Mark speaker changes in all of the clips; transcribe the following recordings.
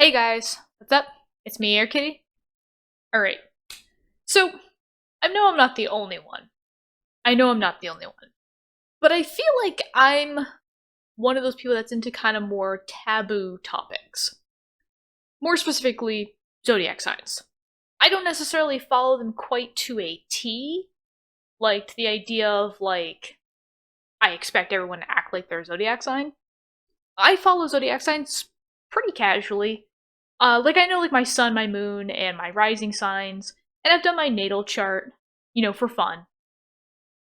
Speaker 1: Hey guys, what's up? It's me, Air Kitty. Alright, so I know I'm not the only one. But I feel like I'm one of those people that's into kind of more taboo topics. More specifically, zodiac signs. I don't necessarily follow them quite to a T, like the idea of I expect everyone to act like their zodiac sign. I follow zodiac signs pretty casually. I know my sun, my moon, and my rising signs, and I've done my natal chart, for fun.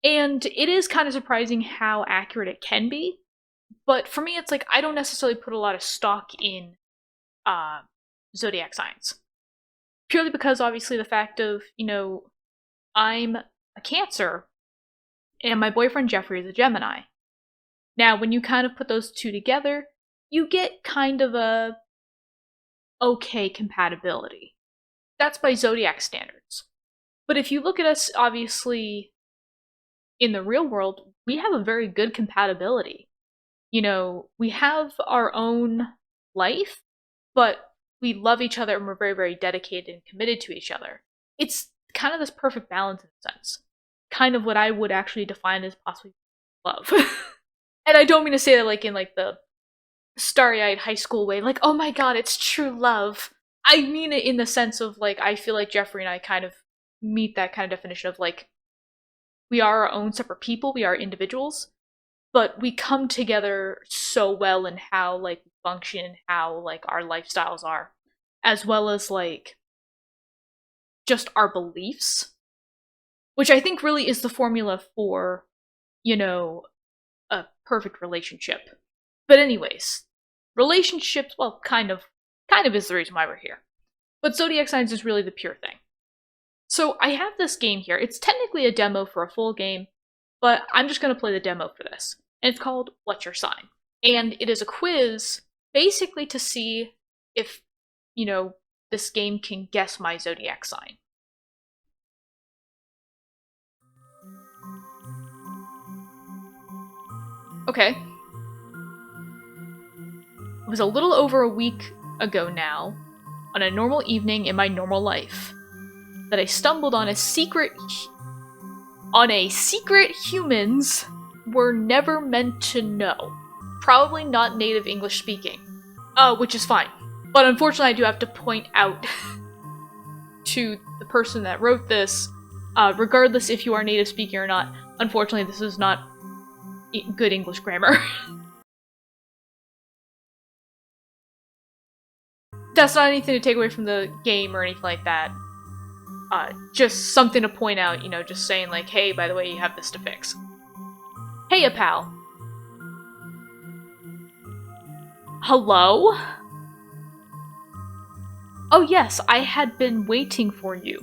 Speaker 1: And it is kind of surprising how accurate it can be, but for me, it's I don't necessarily put a lot of stock in uh, zodiac signs. Purely because, obviously, the fact of, I'm a Cancer, and my boyfriend Jeffrey is a Gemini. Now, when you kind of put those two together, you get kind of a okay compatibility. That's by zodiac standards. But if you look at us, obviously, in the real world, we have a very good compatibility. We have our own life, but we love each other and we're very, very dedicated and committed to each other. It's kind of this perfect balance in a sense. Kind of what I would actually define as possibly love. And I don't mean to say that in the starry-eyed high school way, oh my god, it's true love. I mean it in the sense of I feel like Jeffrey and I kind of meet that kind of definition of we are our own separate people, we are individuals, but we come together so well in how we function, how our lifestyles are, as well as just our beliefs, which I think really is the formula for a perfect relationship. But anyways, relationships, well, kind of is the reason why we're here. But zodiac signs is really the pure thing. So I have this game here. It's technically a demo for a full game, but I'm just going to play the demo for this. And it's called What's Your Sign? And it is a quiz basically to see if, this game can guess my zodiac sign. Okay. It was a little over a week ago now, on a normal evening in my normal life, that I stumbled on a secret humans were never meant to know. Probably not native English speaking. Which is fine. But unfortunately I do have to point out to the person that wrote this, regardless if you are native speaking or not, unfortunately this is not good English grammar. That's not anything to take away from the game or anything like that. Just something to point out, just saying hey, by the way, you have this to fix. Hey, pal. Hello? Oh yes, I had been waiting for you.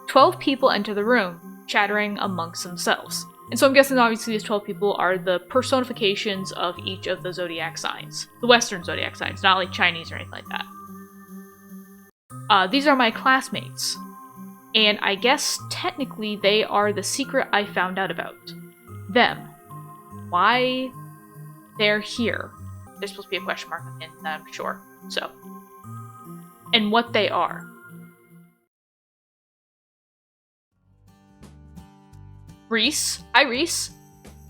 Speaker 1: 12 people enter the room, chattering amongst themselves. And so I'm guessing obviously these 12 people are the personifications of each of the zodiac signs. The Western zodiac signs, not Chinese or anything like that. These are my classmates. And I guess technically they are the secret I found out about. Them. Why they're here. There's supposed to be a question mark at the end of that, I'm sure. So. And what they are. Reese? Hi, Reese.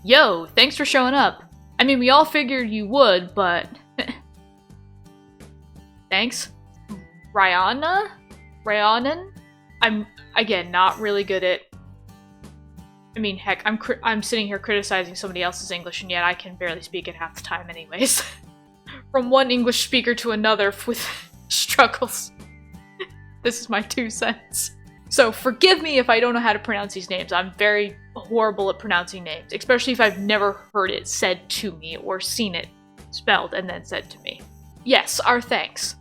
Speaker 1: Yo, thanks for showing up. I mean, we all figured you would, but... Thanks. Ryanan? I'm, again, not really good at... I mean, heck, I'm sitting here criticizing somebody else's English, and yet I can barely speak it half the time anyways. From one English speaker to another with struggles. This is my 2 cents. So forgive me if I don't know how to pronounce these names. I'm very horrible at pronouncing names, especially if I've never heard it said to me or seen it spelled and then said to me. Yes, our thanks.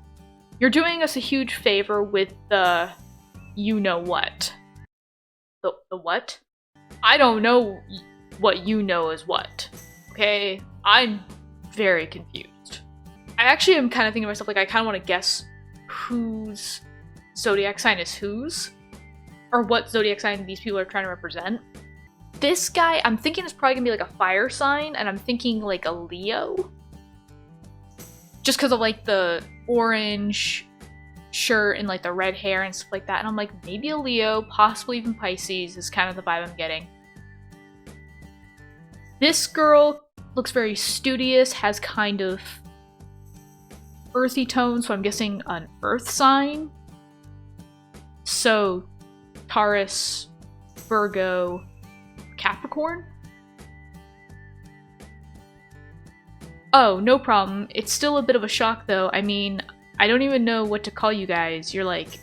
Speaker 1: You're doing us a huge favor with the you-know-what. The what? I don't know what you know is what. Okay? I'm very confused. I actually am kind of thinking to myself, I kind of want to guess whose zodiac sign is whose. Or what zodiac sign these people are trying to represent. This guy, I'm thinking is probably gonna be a fire sign, and I'm thinking a Leo. Just because of the orange shirt and like the red hair and stuff like that. And I'm like, maybe a Leo, possibly even Pisces is kind of the vibe I'm getting. This girl looks very studious, has kind of earthy tones, so I'm guessing an earth sign. So Taurus, Virgo, Capricorn? Oh, no problem. It's still a bit of a shock though. I mean, I don't even know what to call you guys. You're like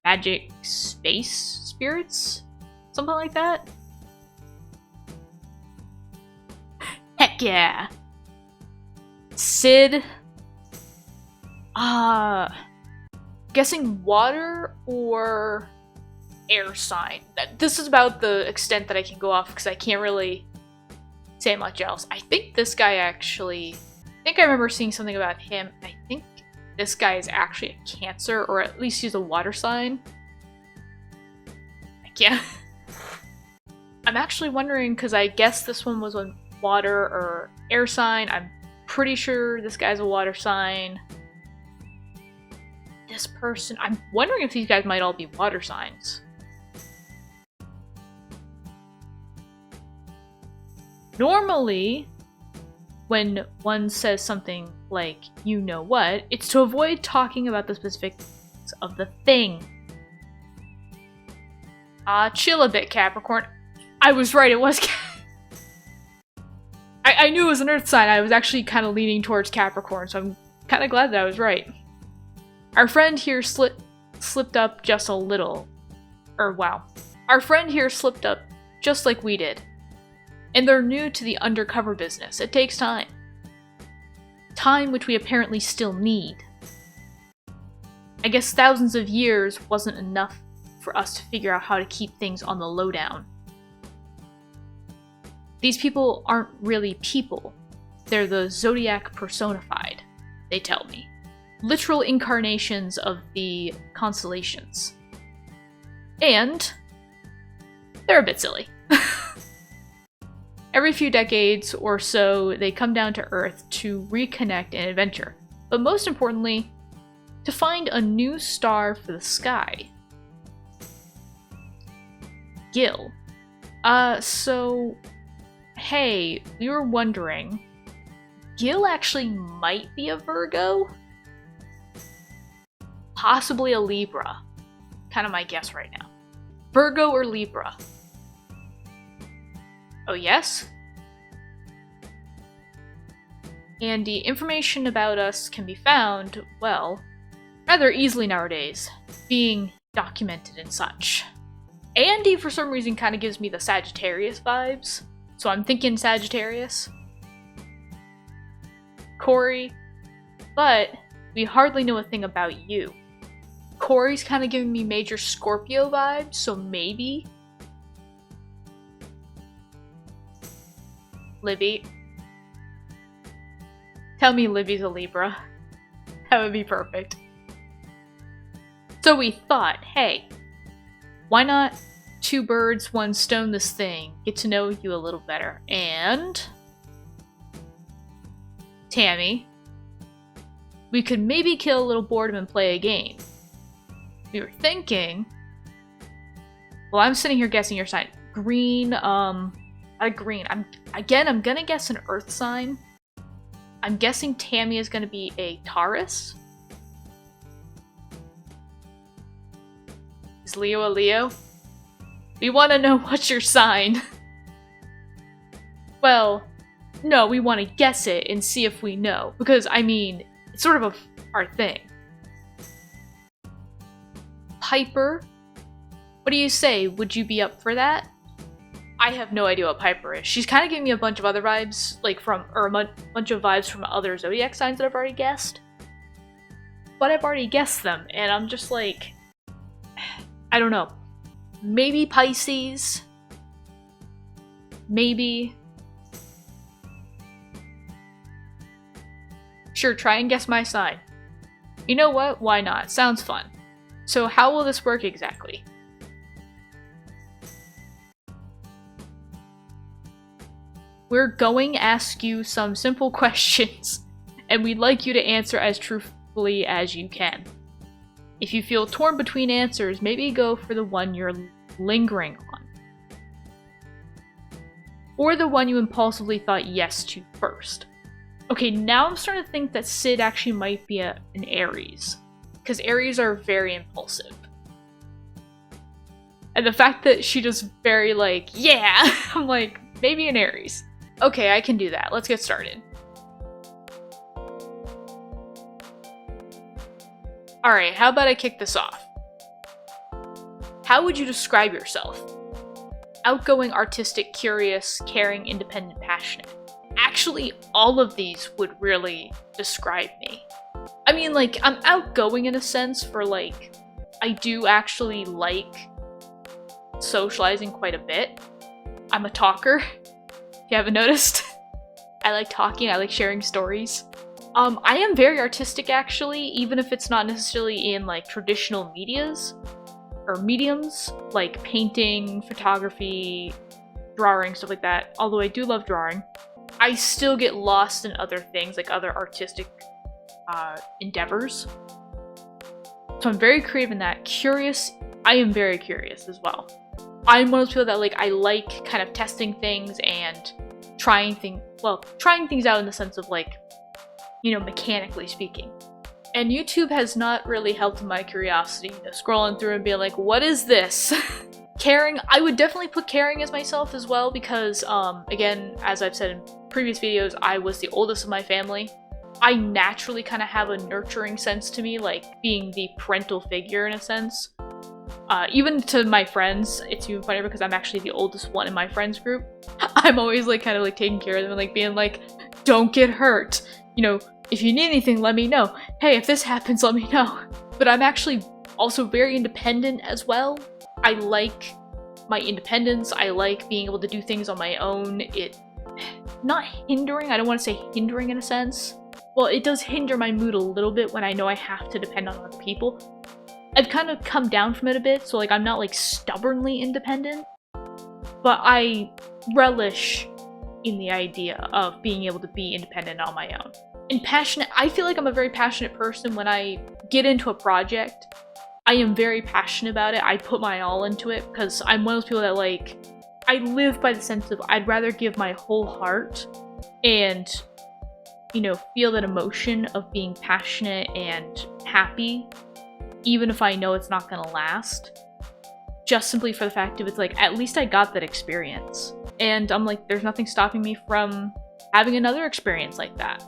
Speaker 1: magic space spirits? Something like that? Heck yeah! Sid? Guessing water or air sign. This is about the extent that I can go off because I can't really say much else. I think this guy actually, I think I remember seeing something about him. I think this guy is actually a Cancer, or at least he's a water sign. Heck yeah. I'm actually wondering, because I guess this one was a water or air sign. I'm pretty sure this guy's a water sign. This person, I'm wondering if these guys might all be water signs. Normally, when one says something like, you know what, it's to avoid talking about the specifics of the thing. Chill a bit, Capricorn. I was right, it was I knew it was an earth sign. I was actually kind of leaning towards Capricorn, so I'm kind of glad that I was right. Our friend here slipped up just a little. Wow. Our friend here slipped up just like we did. And they're new to the undercover business. It takes time. Time which we apparently still need. I guess thousands of years wasn't enough for us to figure out how to keep things on the lowdown. These people aren't really people. They're the Zodiac personified, they tell me. Literal incarnations of the constellations. And they're a bit silly. Every few decades or so, they come down to Earth to reconnect and adventure. But most importantly, to find a new star for the sky. Gil. So, hey, we were wondering, Gil actually might be a Virgo? Possibly a Libra. Kind of my guess right now. Virgo or Libra? Oh yes? And the information about us can be found, well, rather easily nowadays, being documented and such. Andy, for some reason, kind of gives me the Sagittarius vibes, so I'm thinking Sagittarius. Corey, but we hardly know a thing about you. Corey's kind of giving me major Scorpio vibes, so maybe. Libby. Tell me Libby's a Libra. That would be perfect. So we thought, hey, why not two birds, one stone this thing? Get to know you a little better. And Tammy, we could maybe kill a little boredom and play a game. We were thinking, well, I'm sitting here guessing your sign. Green, green. I'm gonna guess an earth sign. I'm guessing Tammy is gonna be a Taurus. Is Leo a Leo? We want to know what's your sign. Well, no, we want to guess it and see if we know. Because, I mean, it's sort of our thing. Piper? What do you say? Would you be up for that? I have no idea what Piper is. She's kind of giving me a bunch of other vibes, bunch of vibes from other Zodiac signs that I've already guessed. But I've already guessed them, and I'm just like, I don't know. Maybe Pisces. Maybe. Sure, try and guess my sign. You know what? Why not? Sounds fun. So how will this work exactly? We're going to ask you some simple questions, and we'd like you to answer as truthfully as you can. If you feel torn between answers, maybe go for the one you're lingering on. Or the one you impulsively thought yes to first. Okay, now I'm starting to think that Sid actually might be an Aries. Because Aries are very impulsive. And the fact that she just very like, yeah, I'm like, maybe an Aries. Okay, I can do that. Let's get started. Alright, how about I kick this off? How would you describe yourself? Outgoing, artistic, curious, caring, independent, passionate. Actually, all of these would really describe me. I mean, like, I'm outgoing in a sense for, like, I do actually like socializing quite a bit. I'm a talker, if you haven't noticed. I like talking, I like sharing stories. I am very artistic, actually, even if it's not necessarily in, like, traditional mediums, like painting, photography, drawing, stuff like that. Although I do love drawing, I still get lost in other things, like other artistic endeavors. So I'm very creative in that. Curious, I am very curious as well. I'm one of those people that, like, I like kind of testing things and trying things out in the sense of, like, you know, mechanically speaking. And YouTube has not really helped my curiosity, you know, scrolling through and being like, what is this? Caring, I would definitely put caring as myself as well because, again, as I've said in previous videos, I was the oldest of my family. I naturally kind of have a nurturing sense to me, like being the parental figure in a sense. Even to my friends, it's even funnier because I'm actually the oldest one in my friends group. I'm always like kind of like taking care of them and like being like, don't get hurt. You know, if you need anything, let me know. Hey, if this happens, let me know. But I'm actually also very independent as well. I like my independence. I like being able to do things on my own. Not hindering, I don't want to say hindering in a sense. Well, it does hinder my mood a little bit when I know I have to depend on other people. I've kind of come down from it a bit, so like I'm not like stubbornly independent, but I relish in the idea of being able to be independent on my own. And passionate, I feel like I'm a very passionate person. When I get into a project, I am very passionate about it. I put my all into it because I'm one of those people that, like, I live by the sense of I'd rather give my whole heart and, you know, feel that emotion of being passionate and happy, even if I know it's not gonna last. Just simply for the fact of it's like, at least I got that experience. And I'm like, there's nothing stopping me from having another experience like that.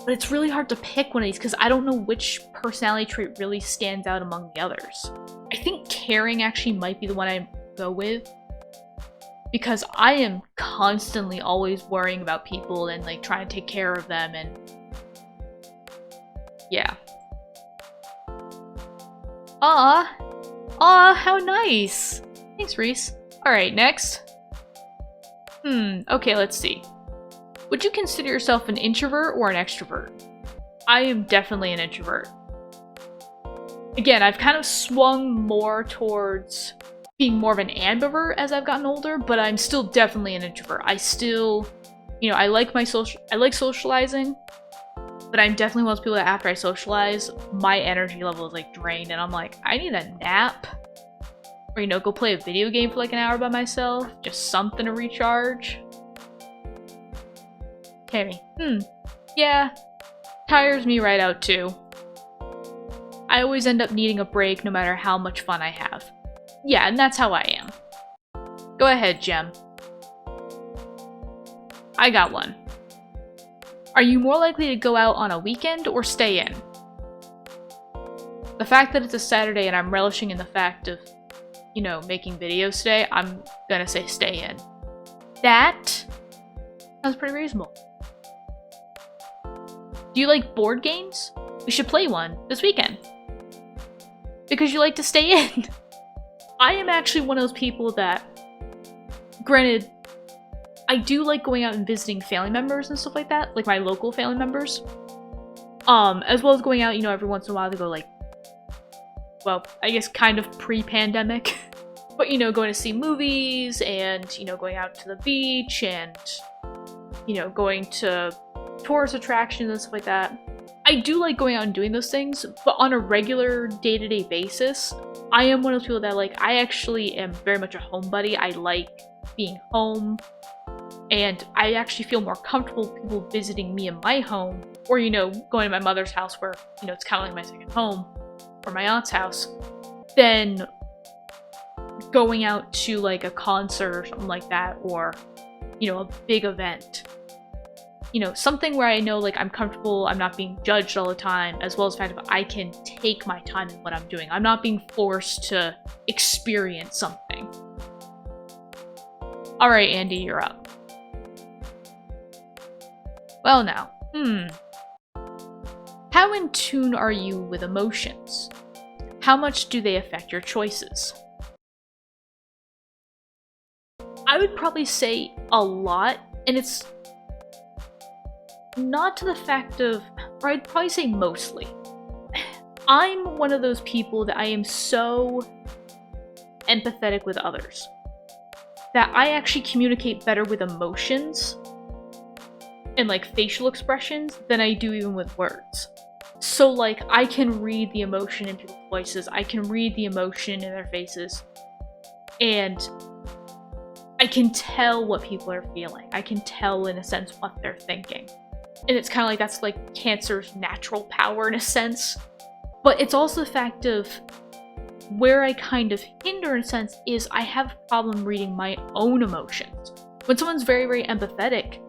Speaker 1: But it's really hard to pick one of these because I don't know which personality trait really stands out among the others. I think caring actually might be the one I go with. Because I am constantly always worrying about people and like trying to take care of them and yeah. Aw, how nice. Thanks, Reese. Alright, next. Okay, let's see. Would you consider yourself an introvert or an extrovert? I am definitely an introvert. Again, I've kind of swung more towards being more of an ambivert as I've gotten older, but I'm still definitely an introvert. I still, you know, I like socializing, but I'm definitely one of those people that after I socialize, my energy level is like drained and I'm like, I need a nap. Or, you know, go play a video game for like an hour by myself. Just something to recharge. Tammy. Yeah. Tires me right out too. I always end up needing a break no matter how much fun I have. Yeah, and that's how I am. Go ahead, Jem. I got one. Are you more likely to go out on a weekend or stay in? The fact that it's a Saturday and I'm relishing in the fact of, you know, making videos today, I'm gonna say stay in. That sounds pretty reasonable. Do you like board games? We should play one this weekend. Because you like to stay in. I am actually one of those people that, granted, I do like going out and visiting family members and stuff like that, like my local family members. As well as going out, you know, every once in a while to go like, well, I guess kind of pre-pandemic. But, you know, going to see movies and, you know, going out to the beach and, you know, going to tourist attractions and stuff like that. I do like going out and doing those things, but on a regular day-to-day basis, I am one of those people that, like, I actually am very much a homebody. I like being home, and I actually feel more comfortable with people visiting me in my home, or, you know, going to my mother's house where, you know, it's kind of like my second home, or my aunt's house, than going out to, like, a concert or something like that, or, you know, a big event. You know, something where I know, like, I'm comfortable, I'm not being judged all the time, as well as the fact that I can take my time in what I'm doing. I'm not being forced to experience something. Alright, Andy, you're up. Well now, how in tune are you with emotions? How much do they affect your choices? I would probably say a lot, and it's not to the fact of, or I'd probably say mostly. I'm one of those people that I am so empathetic with others that I actually communicate better with emotions and, like, facial expressions than I do even with words. So, like, I can read the emotion in people's voices, I can read the emotion in their faces, and I can tell what people are feeling. I can tell, in a sense, what they're thinking. And it's kind of like that's like Cancer's natural power in a sense. But it's also the fact of where I kind of hinder in a sense is I have a problem reading my own emotions. When someone's very, very empathetic,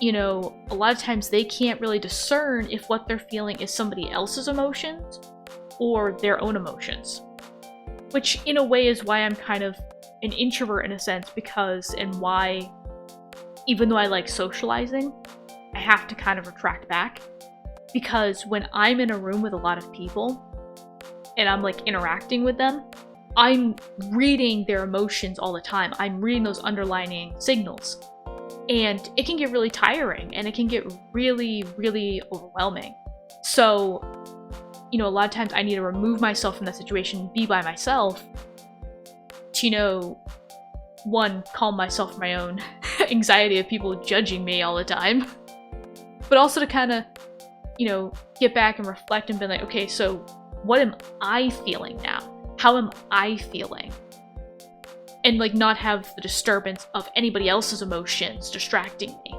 Speaker 1: you know, a lot of times they can't really discern if what they're feeling is somebody else's emotions or their own emotions. Which in a way is why I'm kind of an introvert in a sense, because, and why, even though I like socializing, I have to kind of retract back, because when I'm in a room with a lot of people and I'm, like, interacting with them, I'm reading their emotions all the time. I'm reading those underlining signals, and it can get really tiring and it can get really, really overwhelming. So, you know, a lot of times I need to remove myself from that situation, be by myself to, you know, one, calm myself from my own anxiety of people judging me all the time, but also to kind of, you know, get back and reflect and be like, okay, so what am I feeling now? How am I feeling? And, like, not have the disturbance of anybody else's emotions distracting me.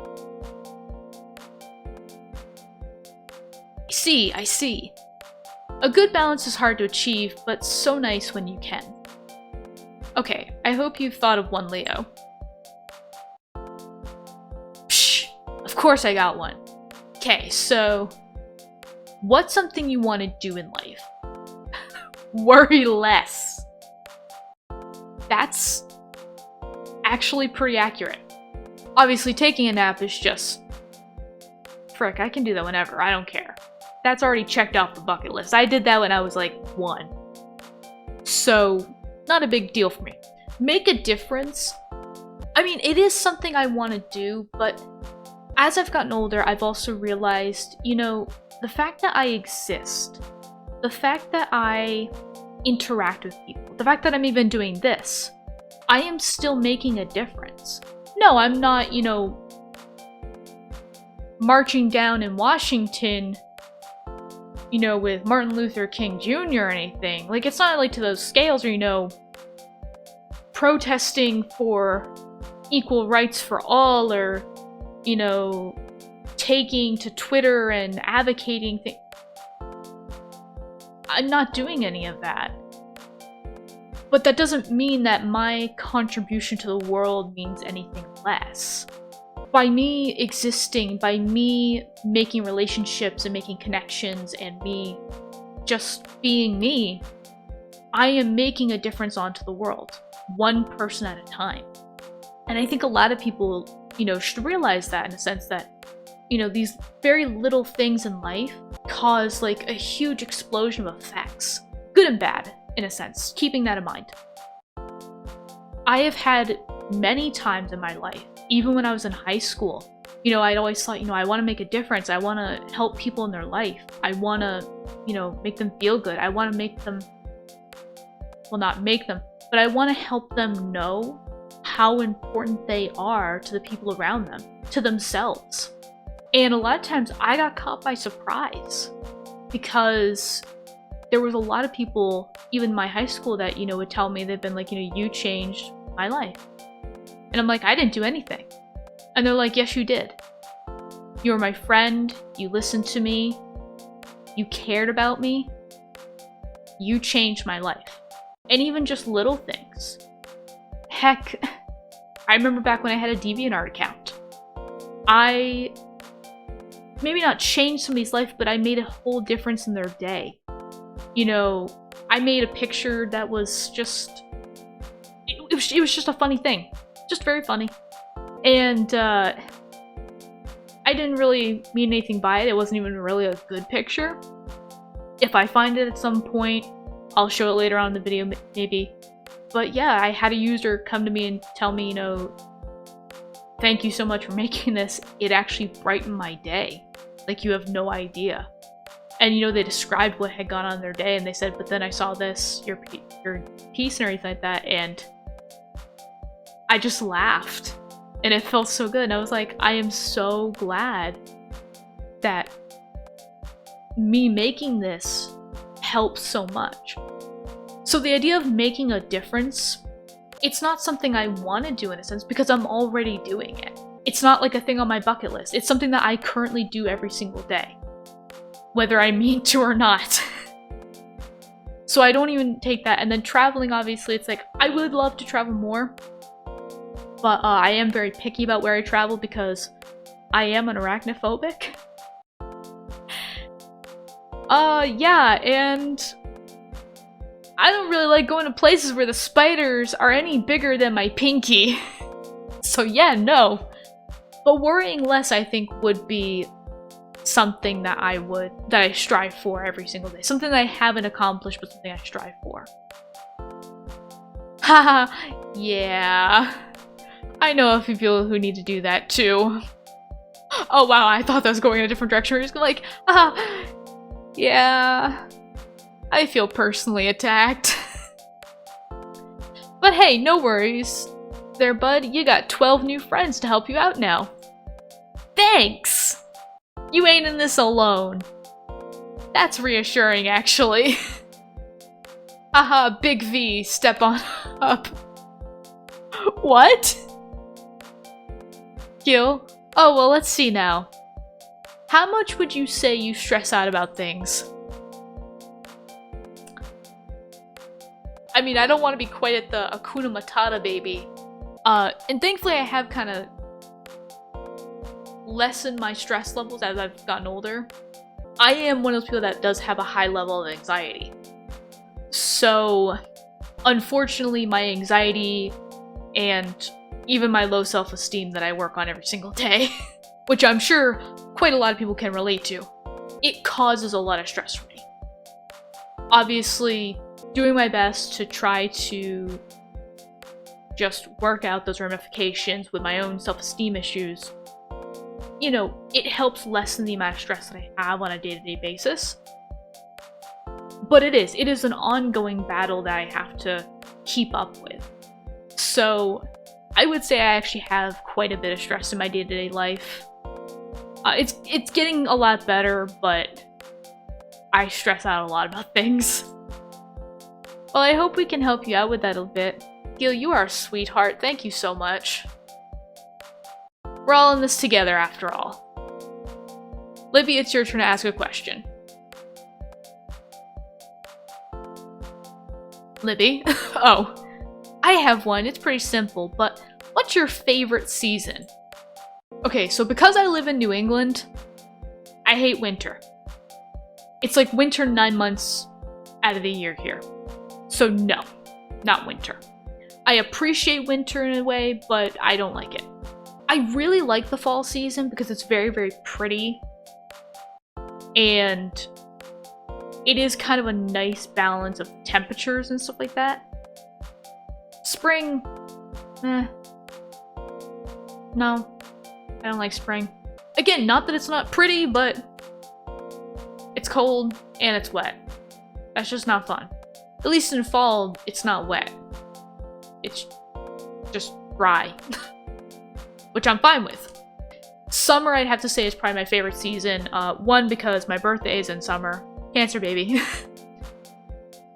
Speaker 1: I see. A good balance is hard to achieve, but so nice when you can. Okay, I hope you've thought of one, Leo. Psh, of course I got one. Okay, so what's something you want to do in life? Worry less. That's actually pretty accurate. Obviously, taking a nap is just, frick, I can do that whenever, I don't care. That's already checked off the bucket list. I did that when I was, like, 1. So, not a big deal for me. Make a difference. I mean, it is something I want to do, but as I've gotten older, I've also realized, you know, the fact that I exist, the fact that I interact with people, the fact that I'm even doing this, I am still making a difference. No, I'm not, you know, marching down in Washington, you know, with Martin Luther King Jr. or anything. Like, it's not like to those scales or, you know, protesting for equal rights for all, or, you know, taking to Twitter and advocating things. I'm not doing any of that. But that doesn't mean that my contribution to the world means anything less. By me existing, by me making relationships and making connections and me just being me, I am making a difference onto the world, one person at a time. And I think a lot of people, you know, should realize that, in a sense that, you know, these very little things in life cause, like, a huge explosion of effects. Good and bad, in a sense, keeping that in mind. I have had many times in my life, even when I was in high school, you know, I'd always thought, you know, I want to make a difference. I want to help people in their life. I want to, you know, make them feel good. I want to make them, well, not make them, but I want to help them know how important they are to the people around them, to themselves. And a lot of times I got caught by surprise because there was a lot of people, even in my high school, that, would tell me they've been like, you changed my life. And I'm like, I didn't do anything. And they're like, yes, you did. You were my friend. You listened to me. You cared about me. You changed my life. And even just little things. Heck, I remember back when I had a DeviantArt account. I maybe not changed somebody's life, but I made a whole difference in their day. I made a picture that was just... It was just a funny thing. Just very funny. And, I didn't really mean anything by it. It wasn't even really a good picture. If I find it at some point, I'll show it later on in the video, maybe. But yeah, I had a user come to me and tell me, thank you so much for making this. It actually brightened my day. Like, you have no idea. And, they described what had gone on in their day, and they said, but then I saw this, your piece and everything like that, and I just laughed. And it felt so good. And I was like, I am so glad that me making this helps so much. So the idea of making a difference, it's not something I want to do in a sense because I'm already doing it. It's not like a thing on my bucket list. It's something that I currently do every single day, whether I mean to or not. So I don't even take that. And then traveling, obviously, it's like, I would love to travel more. But I am very picky about where I travel because I am an arachnophobic. Yeah, and I don't really like going to places where the spiders are any bigger than my pinky. So yeah, no. But worrying less, I think, would be something that I strive for every single day. Something that I haven't accomplished, but something I strive for. Haha, yeah. I know a few people who need to do that too. Oh wow, I thought that was going in a different direction. We're just like, yeah. I feel personally attacked. But hey, no worries. There, bud, you got 12 new friends to help you out now. Thanks! You ain't in this alone. That's reassuring, actually. Haha, Big V, step on up. What? Gil? Oh, well, let's see now. How much would you say you stress out about things? I mean, I don't want to be quite at the Hakuna Matata baby. And thankfully I have kind of lessened my stress levels as I've gotten older. I am one of those people that does have a high level of anxiety. So, unfortunately, my anxiety and even my low self-esteem that I work on every single day, which I'm sure quite a lot of people can relate to, it causes a lot of stress for me. Obviously, doing my best to try to just work out those ramifications with my own self-esteem issues, it helps lessen the amount of stress that I have on a day-to-day basis. But it is an ongoing battle that I have to keep up with. So I would say I actually have quite a bit of stress in my day-to-day life. It's getting a lot better, but I stress out a lot about things. Well, I hope we can help you out with that a bit. Gil, you are a sweetheart. Thank you so much. We're all in this together, after all. Libby, it's your turn to ask a question. Libby? Oh. I have one. It's pretty simple, but what's your favorite season? Okay, so because I live in New England, I hate winter. It's like winter 9 months out of the year here. So no, not winter. I appreciate winter in a way, but I don't like it. I really like the fall season because it's very, very pretty. And it is kind of a nice balance of temperatures and stuff like that. Spring, no, I don't like spring. Again, not that it's not pretty, but it's cold and it's wet. That's just not fun. At least in fall, it's not wet. It's just dry, which I'm fine with. Summer, I'd have to say, is probably my favorite season. One, because my birthday is in summer. Cancer baby.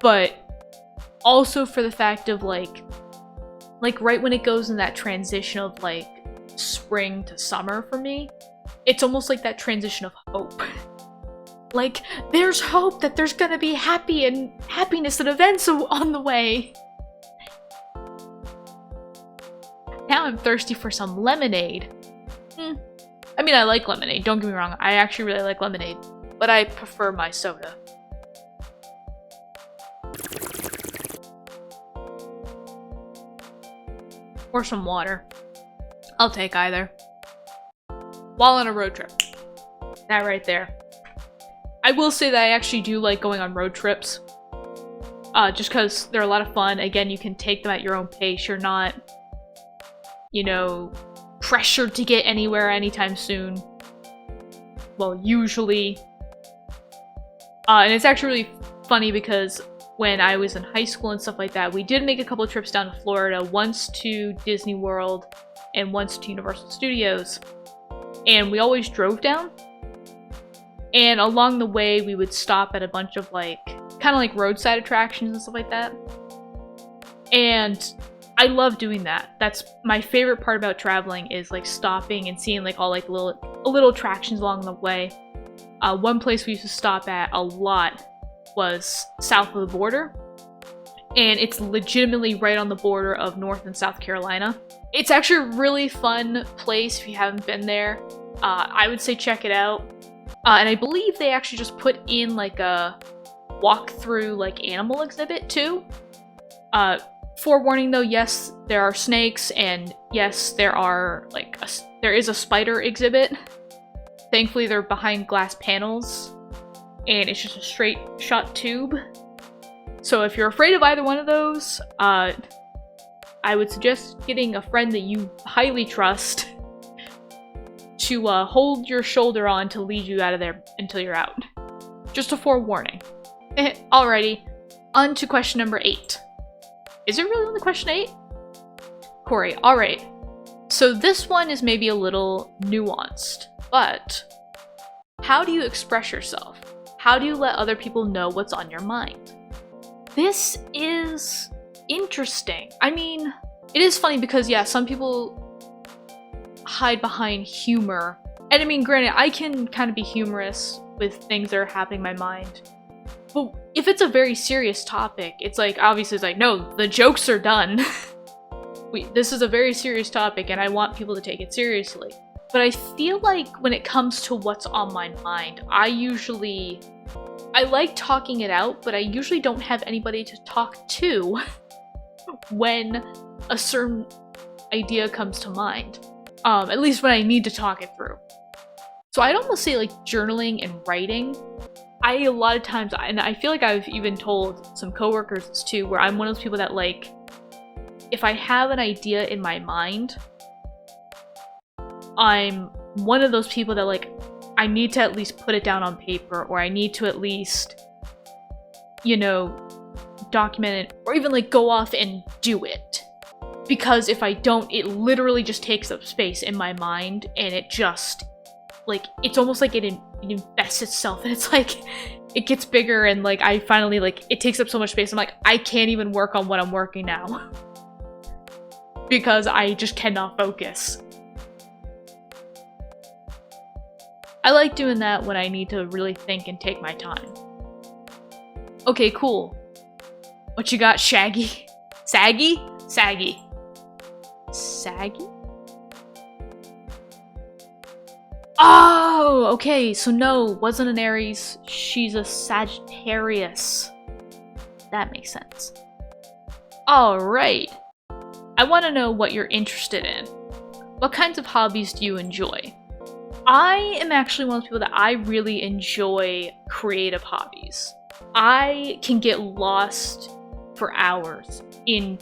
Speaker 1: But also for the fact of, like right when it goes in that transition of, like, spring to summer for me, it's almost like that transition of hope. Like, there's hope that there's gonna be happiness and events on the way. Now I'm thirsty for some lemonade. I mean, I like lemonade, don't get me wrong. I actually really like lemonade, but I prefer my soda. Or some water. I'll take either. While on a road trip. That right there. I will say that I actually do like going on road trips. Just because they're a lot of fun. Again, you can take them at your own pace. You're not, you know, pressured to get anywhere anytime soon. Well, usually. And it's actually really funny because when I was in high school and stuff like that, we did make a couple of trips down to Florida, once to Disney World and once to Universal Studios. And we always drove down. And along the way, we would stop at a bunch of, like, kind of like roadside attractions and stuff like that. And I love doing that. That's my favorite part about traveling, is, like, stopping and seeing, like, all, like, little attractions along the way. One place we used to stop at a lot was south of the border. And it's legitimately right on the border of North and South Carolina. It's actually a really fun place if you haven't been there. I would say check it out. And I believe they actually just put in, like, a walk-through, like, animal exhibit, too. Forewarning, though, yes, there are snakes, and yes, there are, like, there is a spider exhibit. Thankfully, they're behind glass panels, and it's just a straight shot tube. So if you're afraid of either one of those, I would suggest getting a friend that you highly trust to hold your shoulder on to lead you out of there until you're out. Just a forewarning. Alrighty, on to question number 8. Is it really only question 8? Corey, alright. So this one is maybe a little nuanced, but how do you express yourself? How do you let other people know what's on your mind? This is interesting. I mean, it is funny because, yeah, some people hide behind humor. And I mean, granted, I can kind of be humorous with things that are happening in my mind. But if it's a very serious topic, it's like, obviously it's like, no, the jokes are done. This is a very serious topic and I want people to take it seriously. But I feel like when it comes to what's on my mind, I like talking it out, but I usually don't have anybody to talk to when a certain idea comes to mind. At least when I need to talk it through. So I'd almost say, like, journaling and writing. A lot of times, and I feel like I've even told some coworkers this too, where I'm one of those people that, like, if I have an idea in my mind, I'm one of those people that, like, I need to at least put it down on paper, or I need to at least, you know, document it, or even, like, go off and do it. Because if I don't, it literally just takes up space in my mind, and it just, like, it's almost like it invests itself, and it's like, it gets bigger, and, like, I finally, like, it takes up so much space, I'm like, I can't even work on what I'm working now. Because I just cannot focus. I like doing that when I need to really think and take my time. Okay, cool. What you got, Shaggy? Saggy? Saggy. Saggy? Oh, okay, so no, wasn't an Aries, she's a Sagittarius. That makes sense. Alright. I want to know what you're interested in. What kinds of hobbies do you enjoy? I am actually one of those people that I really enjoy creative hobbies. I can get lost for hours in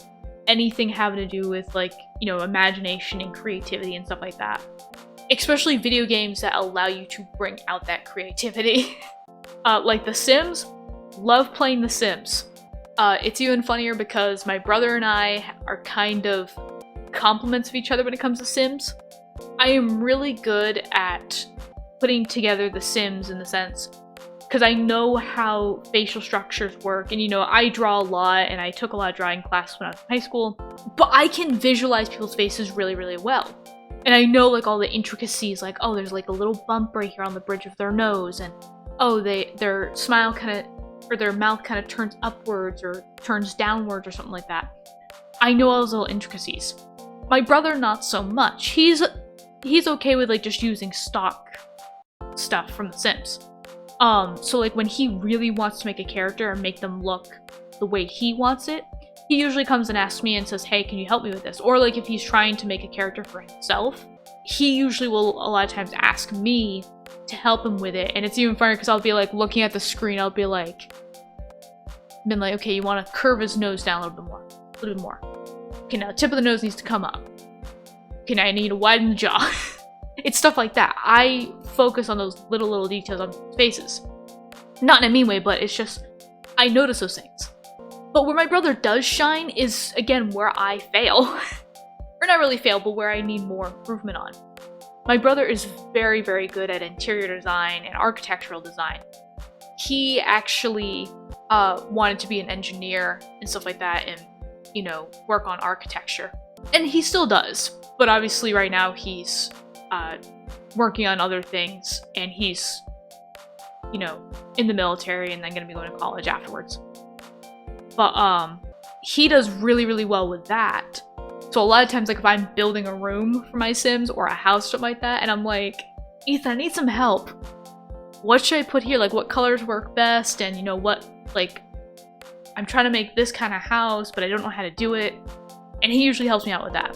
Speaker 1: anything having to do with, like, you know, imagination and creativity and stuff like that. Especially video games that allow you to bring out that creativity. Like The Sims, love playing The Sims. It's even funnier because my brother and I are kind of complements of each other when it comes to Sims. I am really good at putting together the Sims in the sense, because I know how facial structures work, and I draw a lot, and I took a lot of drawing classes when I was in high school, but I can visualize people's faces really, really well. And I know like all the intricacies, like, oh, there's like a little bump right here on the bridge of their nose, and oh, their smile kind of, or their mouth kind of turns upwards or turns downwards or something like that. I know all those little intricacies. My brother, not so much. He's okay with like just using stock stuff from The Sims. So like when he really wants to make a character and make them look the way he wants it, he usually comes and asks me and says, hey, can you help me with this? Or like if he's trying to make a character for himself, he usually will a lot of times ask me to help him with it. And it's even funnier because I'll be like looking at the screen, I'll be like, okay, you want to curve his nose down a little bit more. Okay, now the tip of the nose needs to come up. Okay, now I need to widen the jaw. It's stuff like that. I focus on those little details on faces. Not in a mean way, but it's just, I notice those things. But where my brother does shine is, again, where I fail. Or not really fail, but where I need more improvement on. My brother is very, very good at interior design and architectural design. He actually wanted to be an engineer and stuff like that and, work on architecture. And he still does. But obviously right now he's working on other things, and he's, in the military and then gonna be going to college afterwards. But he does really, really well with that. So a lot of times, like if I'm building a room for my Sims or a house, something like that, and I'm like, Ethan, I need some help. What should I put here? Like what colors work best? And what, like, I'm trying to make this kind of house, but I don't know how to do it. And he usually helps me out with that.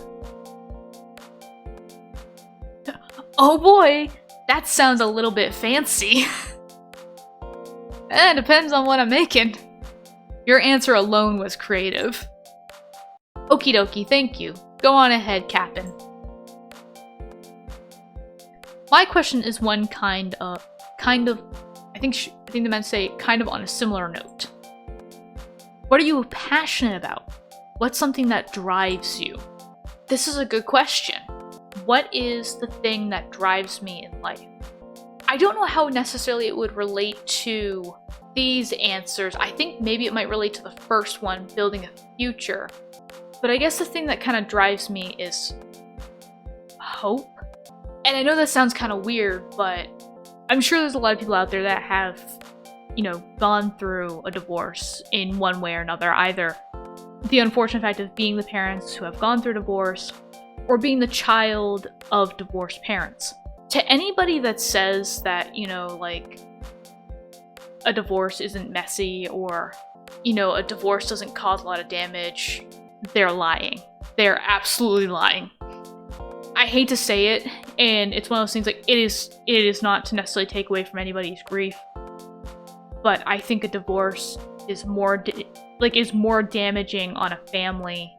Speaker 1: Oh boy, that sounds a little bit fancy. It depends on what I'm making. Your answer alone was creative. Okie dokie, thank you. Go on ahead, Captain. My question is one kind of, I think they meant to say kind of on a similar note. What are you passionate about? What's something that drives you? This is a good question. What is the thing that drives me in life? I don't know how necessarily it would relate to these answers. I think maybe it might relate to the first one, building a future. But I guess the thing that kind of drives me is hope. And I know that sounds kind of weird, but I'm sure there's a lot of people out there that have, gone through a divorce in one way or another. Either the unfortunate fact of being the parents who have gone through divorce, or being the child of divorced parents. To anybody that says that, like, a divorce isn't messy, or, a divorce doesn't cause a lot of damage, they're lying. They're absolutely lying. I hate to say it, and it's one of those things, like, it is not to necessarily take away from anybody's grief, but I think a divorce is more damaging on a family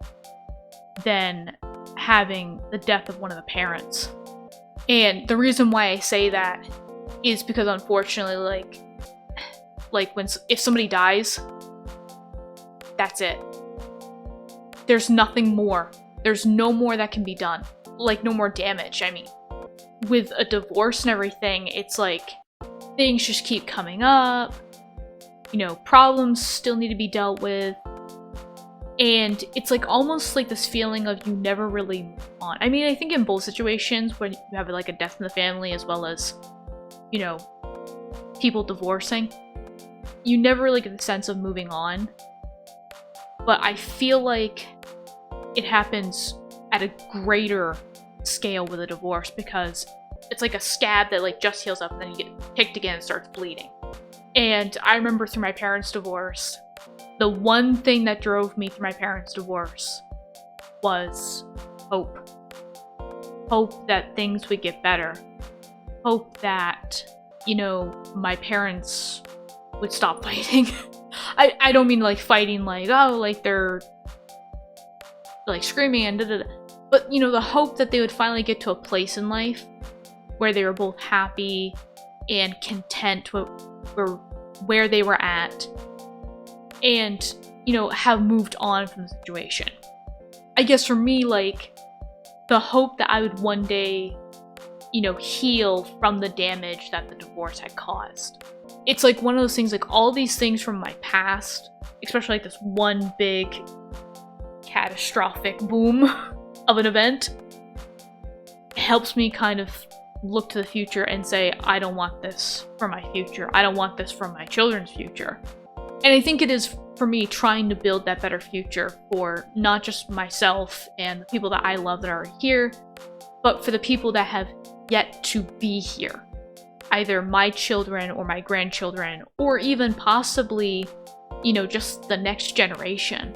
Speaker 1: than having the death of one of the parents. And the reason why I say that is because, unfortunately, if somebody dies, that's it. There's nothing more. There's no more that can be done. Like, no more damage. I mean, with a divorce and everything, it's like things just keep coming up. Problems still need to be dealt with. And it's like almost like this feeling of you never really move on. I mean, I think in both situations, when you have like a death in the family as well as, people divorcing, you never really get the sense of moving on. But I feel like it happens at a greater scale with a divorce, because it's like a scab that like just heals up and then you get picked again and starts bleeding. And I remember through my parents' divorce, the one thing that drove me through my parents' divorce was hope. Hope that things would get better. Hope that, my parents would stop fighting. I don't mean like fighting like, oh, like they're like screaming and da-da-da. But, the hope that they would finally get to a place in life where they were both happy and content with where they were at, and, have moved on from the situation. I guess for me, like, the hope that I would one day heal from the damage that the divorce had caused. It's like one of those things, like all these things from my past, especially like this one big catastrophic boom of an event, helps me kind of look to the future and say, I don't want this for my future. I don't want this for my children's future. And I think it is, for me, trying to build that better future for not just myself and the people that I love that are here, but for the people that have yet to be here. Either my children or my grandchildren, or even possibly, just the next generation.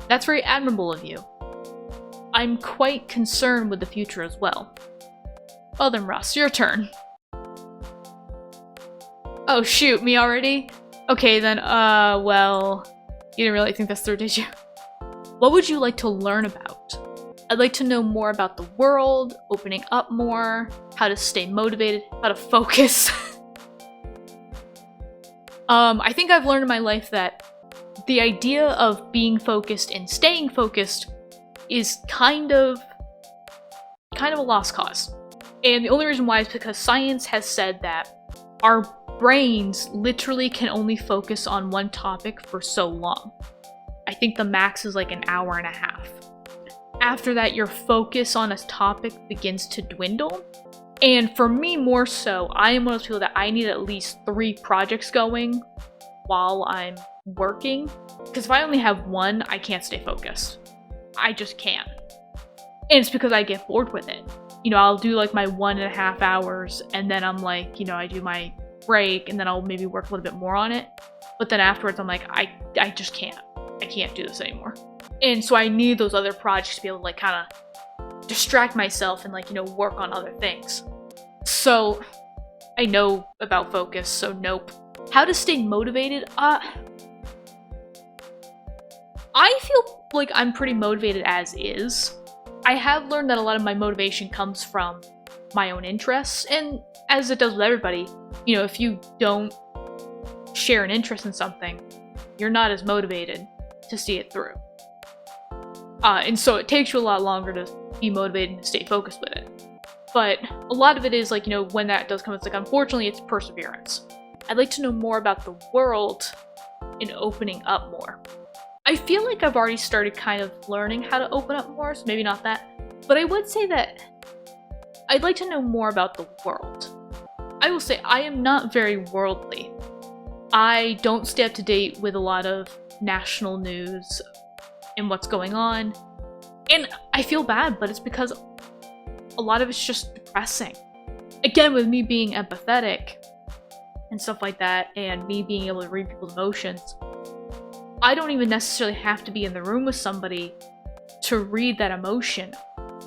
Speaker 1: That's very admirable of you. I'm quite concerned with the future as well. Well then, Russ, your turn. Oh shoot, me already? Okay then, well, you didn't really think this through, did you? What would you like to learn about? I'd like to know more about the world, opening up more, how to stay motivated, how to focus. I think I've learned in my life that the idea of being focused and staying focused is kind of a lost cause. And the only reason why is because science has said that our brains literally can only focus on one topic for so long. I think the max is like an hour and a half. After that, your focus on a topic begins to dwindle. And for me, more so, I am one of those people that I need at least 3 projects going while I'm working. Because if I only have one, I can't stay focused. I just can't. And it's because I get bored with it. I'll do like my 1.5 hours, and then I'm like, I do my break, and then I'll maybe work a little bit more on it. But then afterwards, I'm like, I just can't. I can't do this anymore. And so I need those other projects to be able to like kind of distract myself and like, work on other things. So I know about focus, so nope. How to stay motivated? I feel like I'm pretty motivated as is. I have learned that a lot of my motivation comes from my own interests, and as it does with everybody, if you don't share an interest in something, you're not as motivated to see it through. And so it takes you a lot longer to be motivated and to stay focused with it. But a lot of it is like, when that does come, it's like, unfortunately, it's perseverance. I'd like to know more about the world and opening up more. I feel like I've already started kind of learning how to open up more, so maybe not that. But I would say that I'd like to know more about the world. I will say I am not very worldly. I don't stay up to date with a lot of national news and what's going on. And I feel bad, but it's because a lot of it's just depressing. Again, with me being empathetic and stuff like that, and me being able to read people's emotions, I don't even necessarily have to be in the room with somebody to read that emotion.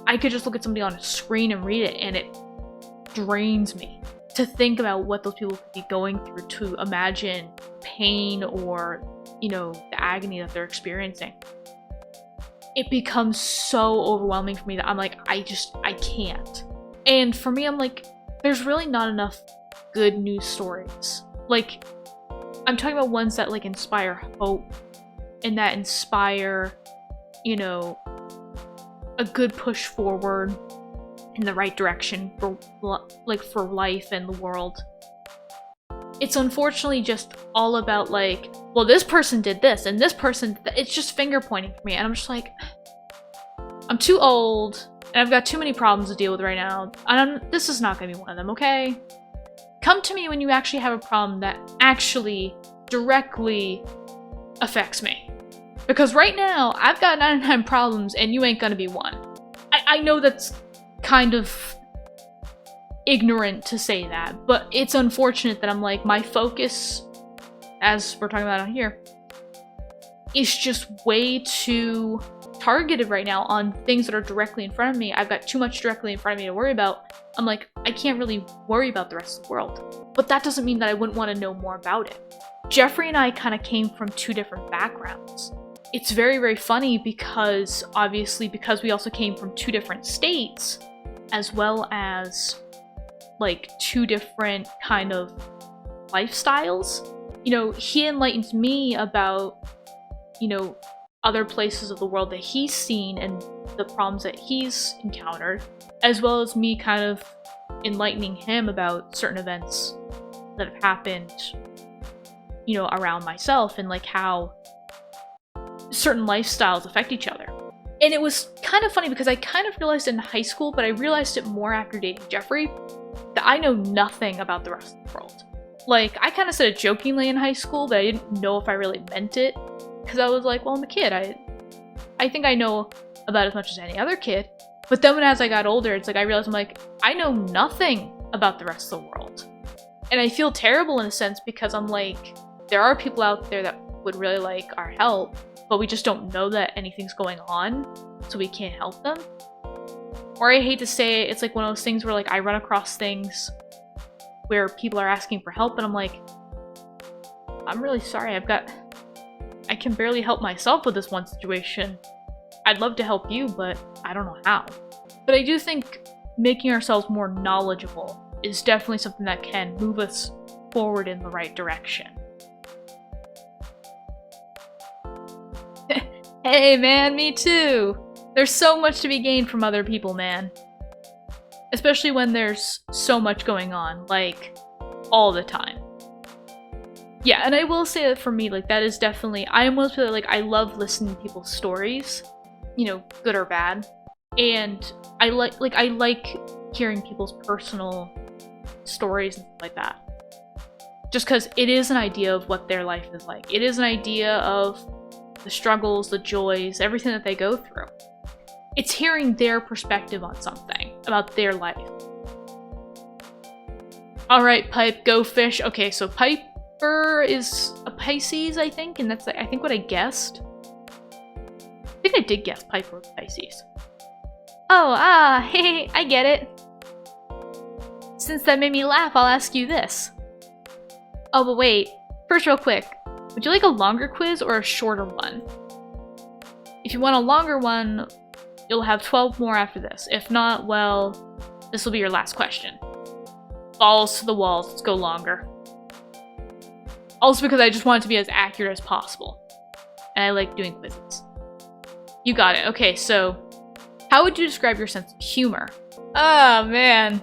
Speaker 1: I could just look at somebody on a screen and read it, and it drains me to think about what those people could be going through, to imagine pain or, the agony that they're experiencing. It becomes so overwhelming for me that I'm like, I can't. And for me, I'm like, there's really not enough good news stories. Like, I'm talking about ones that like inspire hope and that inspire, a good push forward in the right direction for life and the world. It's unfortunately just all about like, well, this person did this and this person, it's just finger pointing for me. And I'm just like, I'm too old and I've got too many problems to deal with right now. This is not gonna be one of them, okay? Come to me when you actually have a problem that actually directly affects me. Because right now, I've got 99 problems and you ain't gonna be one. I know that's kind of ignorant to say that, but it's unfortunate that I'm like, my focus, as we're talking about on here, is just way too targeted right now on things that are directly in front of me. I've got too much directly in front of me to worry about. I'm like, I can't really worry about the rest of the world. But that doesn't mean that I wouldn't want to know more about it. Jeffrey and I kind of came from 2 different backgrounds. It's very, very funny because, obviously, because we also came from 2 different states, as well as, like, 2 different kind of lifestyles. He enlightens me about, other places of the world that he's seen and the problems that he's encountered, as well as me kind of enlightening him about certain events that have happened, you know, around myself, and like how certain lifestyles affect each other. And it was kind of funny because I kind of realized in high school, but I realized it more after dating Jeffrey, that I know nothing about the rest of the world. Like, I kind of said it jokingly in high school, but I didn't know if I really meant it, because I was like, well, I'm a kid. I think I know about as much as any other kid. But then as I got older, it's like I realized I'm like, I know nothing about the rest of the world. And I feel terrible in a sense because I'm like, there are people out there that would really like our help, but we just don't know that anything's going on, so we can't help them. Or I hate to say it, it's like one of those things where like I run across things where people are asking for help and I'm like, I'm really sorry, I can barely help myself with this one situation. I'd love to help you, but I don't know how. But I do think making ourselves more knowledgeable is definitely something that can move us forward in the right direction. Hey man, me too! There's so much to be gained from other people, man. Especially when there's so much going on, like, all the time. Yeah, and I will say that for me, like, that is definitely, I am one of those people that, like, I love listening to people's stories, you know, good or bad. And I like hearing people's personal stories and stuff like that. Just because it is an idea of what their life is like. It is an idea of the struggles, the joys, everything that they go through. It's hearing their perspective on something, about their life. Alright, Pipe, go fish. Okay, so Piper is a Pisces, I think, and that's, I think, what I guessed. I think I did guess Piper was Pisces. Oh, hey, I get it. Since that made me laugh, I'll ask you this. Oh, but wait. First, real quick. Would you like a longer quiz or a shorter one? If you want a longer one, you'll have 12 more after this. If not, well, this will be your last question. Balls to the walls, let's go longer. Also because I just want it to be as accurate as possible. And I like doing quizzes. You got it. Okay, so how would you describe your sense of humor? Oh, man.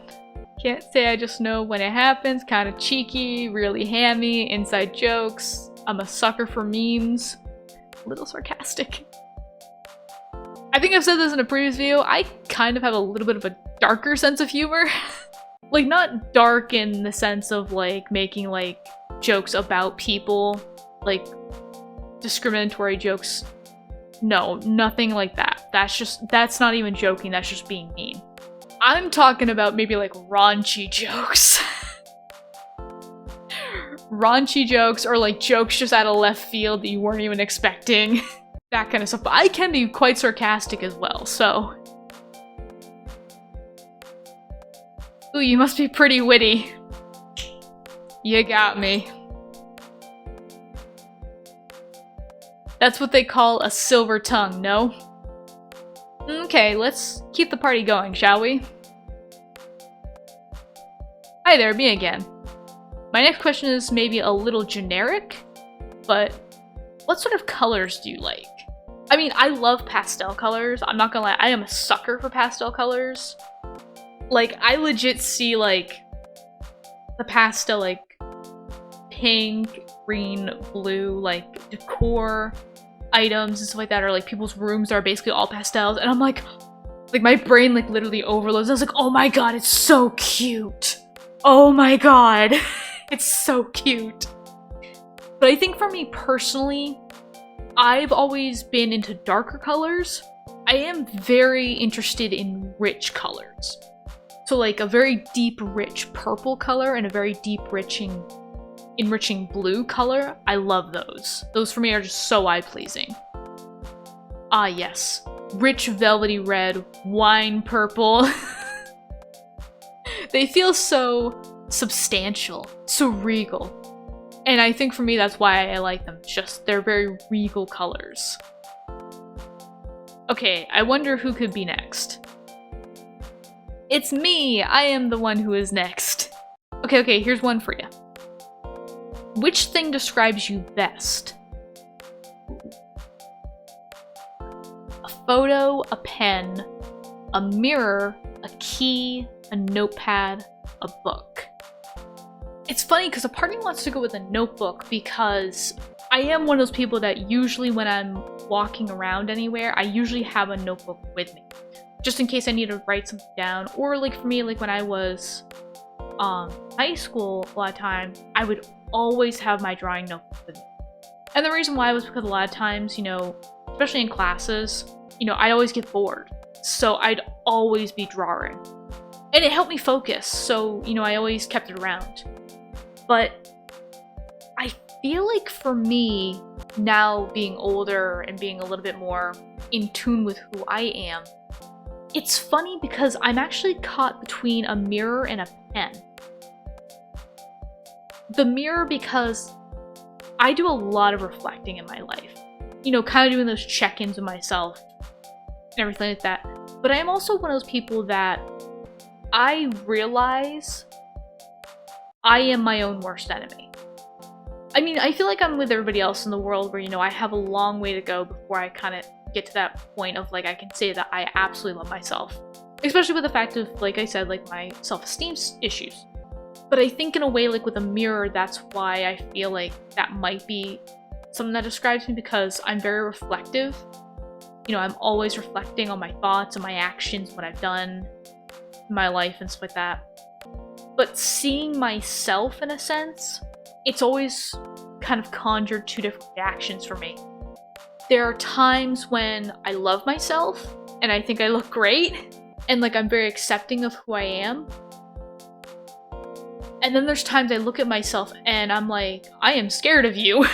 Speaker 1: Can't say I just know when it happens. Kind of cheeky, really hammy, inside jokes. I'm a sucker for memes. A little sarcastic. I think I've said this in a previous video. I kind of have a little bit of a darker sense of humor. Like, not dark in the sense of, like, making, like, jokes about people. Like, discriminatory jokes. No, nothing like that. That's not even joking, that's just being mean. I'm talking about maybe like raunchy jokes. Raunchy jokes, or like jokes just out of left field that you weren't even expecting. That kind of stuff. But I can be quite sarcastic as well, so. Ooh, you must be pretty witty. You got me. That's what they call a silver tongue, no? Okay, let's keep the party going, shall we? Hi there, me again. My next question is maybe a little generic, but what sort of colors do you like? I mean, I love pastel colors. I'm not gonna lie, I am a sucker for pastel colors. Like, I legit see, like, the pastel, like, pink, green, blue, like, decor items and stuff like that, or like people's rooms are basically all pastels, and I'm like my brain like literally overloads. I was like, oh my god, it's so cute. Oh my god. It's so cute. But I think for me personally, I've always been into darker colors. I am very interested in rich colors. So like a very deep, rich purple color and a very deep, enriching blue color. I love those. Those for me are just so eye-pleasing. Ah yes. Rich velvety red, wine purple. They feel so substantial, so regal. And I think for me that's why I like them. Just, they're very regal colors. Okay, I wonder who could be next. It's me! I am the one who is next. Okay, here's one for you. Which thing describes you best? A photo, a pen, a mirror, a key, a notepad, a book. It's funny because a part of me wants to go with a notebook because I am one of those people that usually when I'm walking around anywhere, I usually have a notebook with me. Just in case I need to write something down. Or like for me, like when I was high school, a lot of time, I would always have my drawing notebook with me. And the reason why was because a lot of times, you know, especially in classes, you know, I always get bored. So I'd always be drawing. And it helped me focus, so, you know, I always kept it around. But I feel like for me, now being older and being a little bit more in tune with who I am, it's funny because I'm actually caught between a mirror and a pen. The mirror because I do a lot of reflecting in my life. You know, kind of doing those check-ins with myself and everything like that. But I am also one of those people that I realize I am my own worst enemy. I mean, I feel like I'm with everybody else in the world where, you know, I have a long way to go before I kind of get to that point of, like, I can say that I absolutely love myself. Especially with the fact of, like I said, like, my self-esteem issues. But I think in a way, like, with a mirror, that's why I feel like that might be something that describes me, because I'm very reflective. You know, I'm always reflecting on my thoughts and my actions, what I've done in my life and stuff like that. But seeing myself, in a sense, it's always kind of conjured two different reactions for me. There are times when I love myself and I think I look great and like I'm very accepting of who I am. And then there's times I look at myself and I'm like, I am scared of you.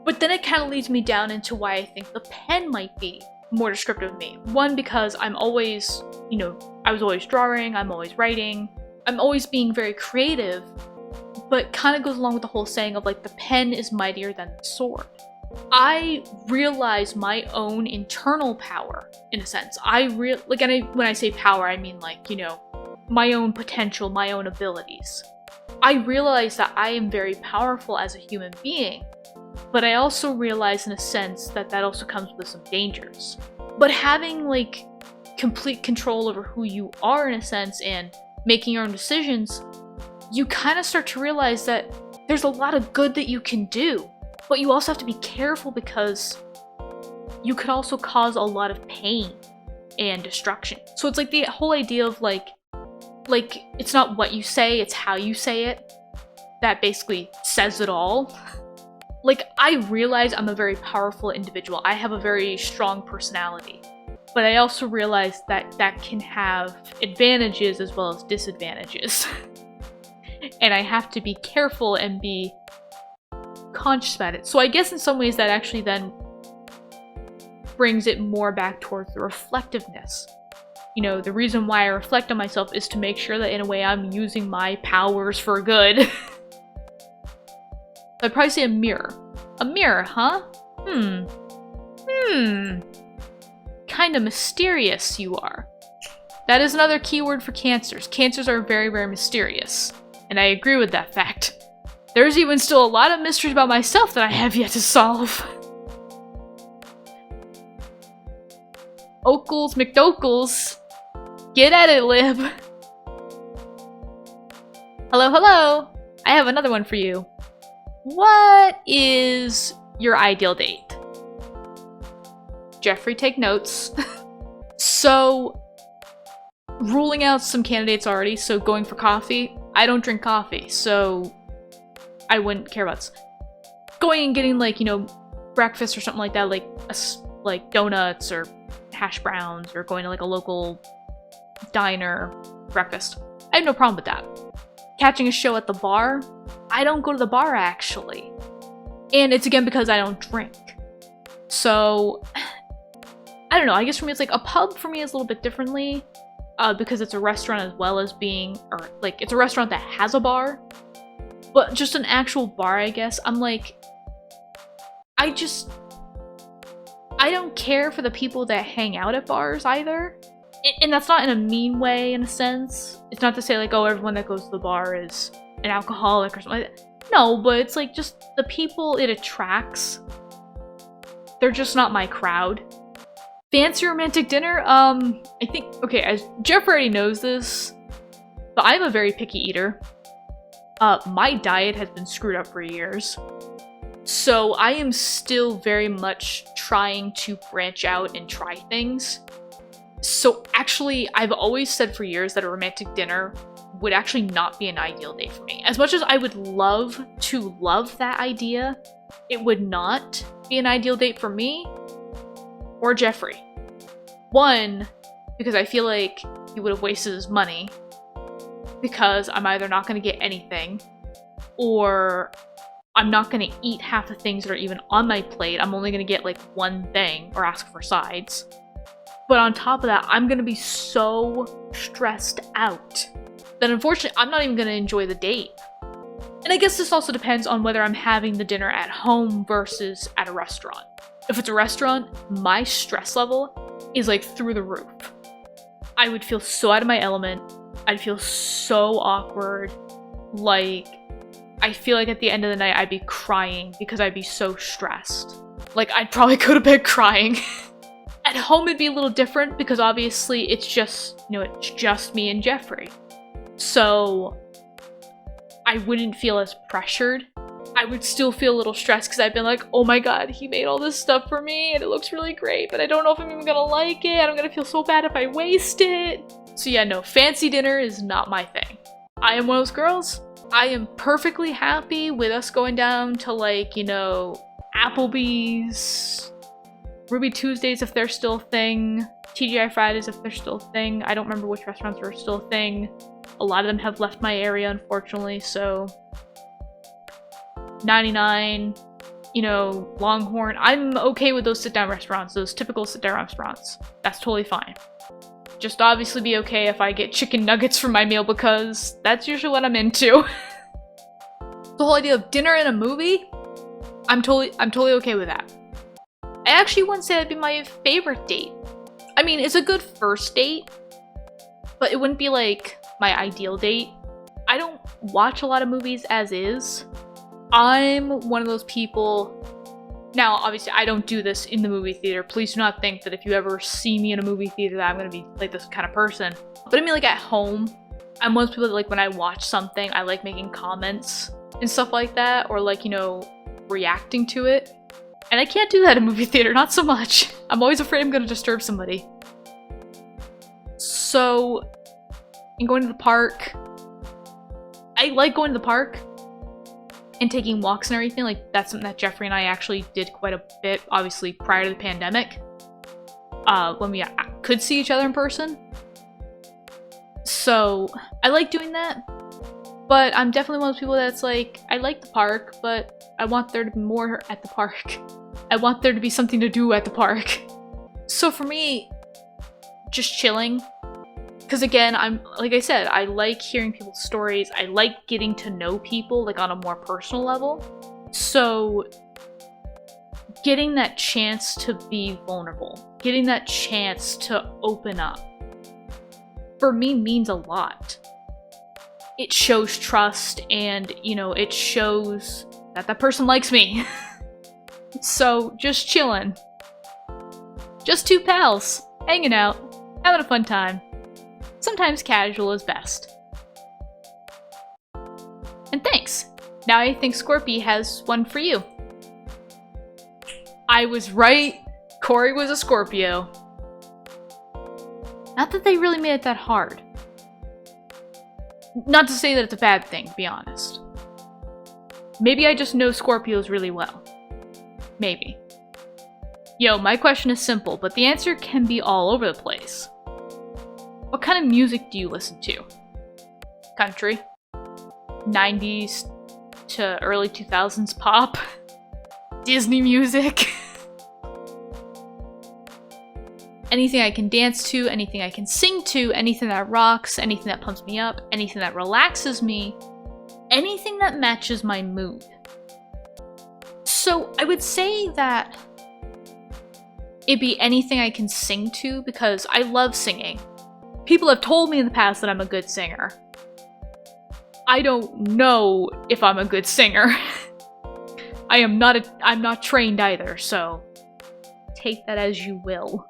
Speaker 1: But then it kind of leads me down into why I think the pen might be more descriptive of me. One, because I'm always, you know, I was always drawing, I'm always writing, I'm always being very creative, but kind of goes along with the whole saying of like the pen is mightier than the sword. I realize my own internal power, in a sense. When I say power, I mean like, you know, my own potential, my own abilities. I realize that I am very powerful as a human being, but I also realize in a sense that that also comes with some dangers. But having like complete control over who you are, in a sense, and making your own decisions, you kind of start to realize that there's a lot of good that you can do, but you also have to be careful because you could also cause a lot of pain and destruction. So it's like the whole idea of like it's not what you say, it's how you say it that basically says it all. Like, I realize I'm a very powerful individual. I have a very strong personality. But I also realize that that can have advantages as well as disadvantages. And I have to be careful and be conscious about it. So I guess in some ways that actually then brings it more back towards the reflectiveness. You know, the reason why I reflect on myself is to make sure that in a way I'm using my powers for good. I'd probably say a mirror. A mirror, huh? Kinda mysterious you are. That is another keyword for cancers. Cancers are very, very mysterious. And I agree with that fact. There's even still a lot of mysteries about myself that I have yet to solve. Okles McDokles. Get at it, Lib. Hello, hello. I have another one for you. What is your ideal date? Jeffrey, take notes. So, ruling out some candidates already, so going for coffee. I don't drink coffee, so I wouldn't care about going and getting, like, you know, breakfast or something like that, like donuts or hash browns, or going to like a local diner breakfast. I have no problem with that. Catching a show at the bar, I don't go to the bar actually. And it's again because I don't drink. So, I don't know, I guess for me it's like a pub for me is a little bit differently because it's a restaurant as well as being, or like it's a restaurant that has a bar. But just an actual bar, I guess, I'm like, I don't care for the people that hang out at bars either. And that's not in a mean way, in a sense. It's not to say like, oh, everyone that goes to the bar is an alcoholic or something like that. No, but it's like just the people it attracts. They're just not my crowd. Fancy romantic dinner? I think, okay, as Jeff already knows this, but I'm a very picky eater. My diet has been screwed up for years. So I am still very much trying to branch out and try things. So actually, I've always said for years that a romantic dinner would actually not be an ideal date for me. As much as I would love to love that idea, it would not be an ideal date for me or Jeffrey. One, because I feel like he would have wasted his money, because I'm either not going to get anything, or I'm not going to eat half the things that are even on my plate. I'm only going to get like one thing or ask for sides. But on top of that, I'm going to be so stressed out that unfortunately I'm not even going to enjoy the date. And I guess this also depends on whether I'm having the dinner at home versus at a restaurant. If it's a restaurant, my stress level is like through the roof. I would feel so out of my element. I'd feel so awkward. Like, I feel like at the end of the night I'd be crying because I'd be so stressed. Like, I'd probably go to bed crying. At home it'd be a little different because obviously it's just, it's just me and Jeffrey. So I wouldn't feel as pressured. I would still feel a little stressed because I've been like, oh my god, he made all this stuff for me and it looks really great, but I don't know if I'm even gonna like it. I'm gonna feel so bad if I waste it. So yeah, no, fancy dinner is not my thing. I am one of those girls. I am perfectly happy with us going down to like, Applebee's, Ruby Tuesdays if they're still a thing, TGI Fridays if they're still a thing. I don't remember which restaurants are still a thing. A lot of them have left my area, unfortunately, so 99, Longhorn. I'm okay with those sit-down restaurants, those typical sit-down restaurants. That's totally fine. Just obviously be okay if I get chicken nuggets for my meal because that's usually what I'm into. The whole idea of dinner and a movie, I'm totally okay with that. I actually wouldn't say that'd be my favorite date. I mean, it's a good first date, but it wouldn't be like my ideal date. I don't watch a lot of movies as is. I'm one of those people. Now, obviously, I don't do this in the movie theater. Please do not think that if you ever see me in a movie theater that I'm gonna be like this kind of person. But I mean, like at home, I'm one of those people that like when I watch something, I like making comments and stuff like that, or like, reacting to it. And I can't do that in a movie theater, not so much. I'm always afraid I'm gonna disturb somebody. So, in going to the park, I like going to the park and taking walks and everything. Like, that's something that Jeffrey and I actually did quite a bit, obviously, prior to the pandemic. When we could see each other in person. So, I like doing that. But I'm definitely one of those people that's like, I like the park, but I want there to be more at the park. I want there to be something to do at the park. So for me, just chilling. Because again, like I said, I like hearing people's stories. I like getting to know people, like on a more personal level. So getting that chance to be vulnerable, getting that chance to open up, for me means a lot. It shows trust and, it shows that that person likes me. So, just chilling. Just two pals, hanging out, having a fun time. Sometimes casual is best. And thanks! Now I think Scorpy has one for you. I was right, Corey was a Scorpio. Not that they really made it that hard. Not to say that it's a bad thing, to be honest. Maybe I just know Scorpios really well. Maybe. Yo, my question is simple, but the answer can be all over the place. What kind of music do you listen to? Country? 90s to early 2000s pop? Disney music? Anything I can dance to, anything I can sing to, anything that rocks, anything that pumps me up, anything that relaxes me, anything that matches my mood. So I would say that it'd be anything I can sing to because I love singing. People have told me in the past that I'm a good singer. I don't know if I'm a good singer. I'm not trained either, so take that as you will.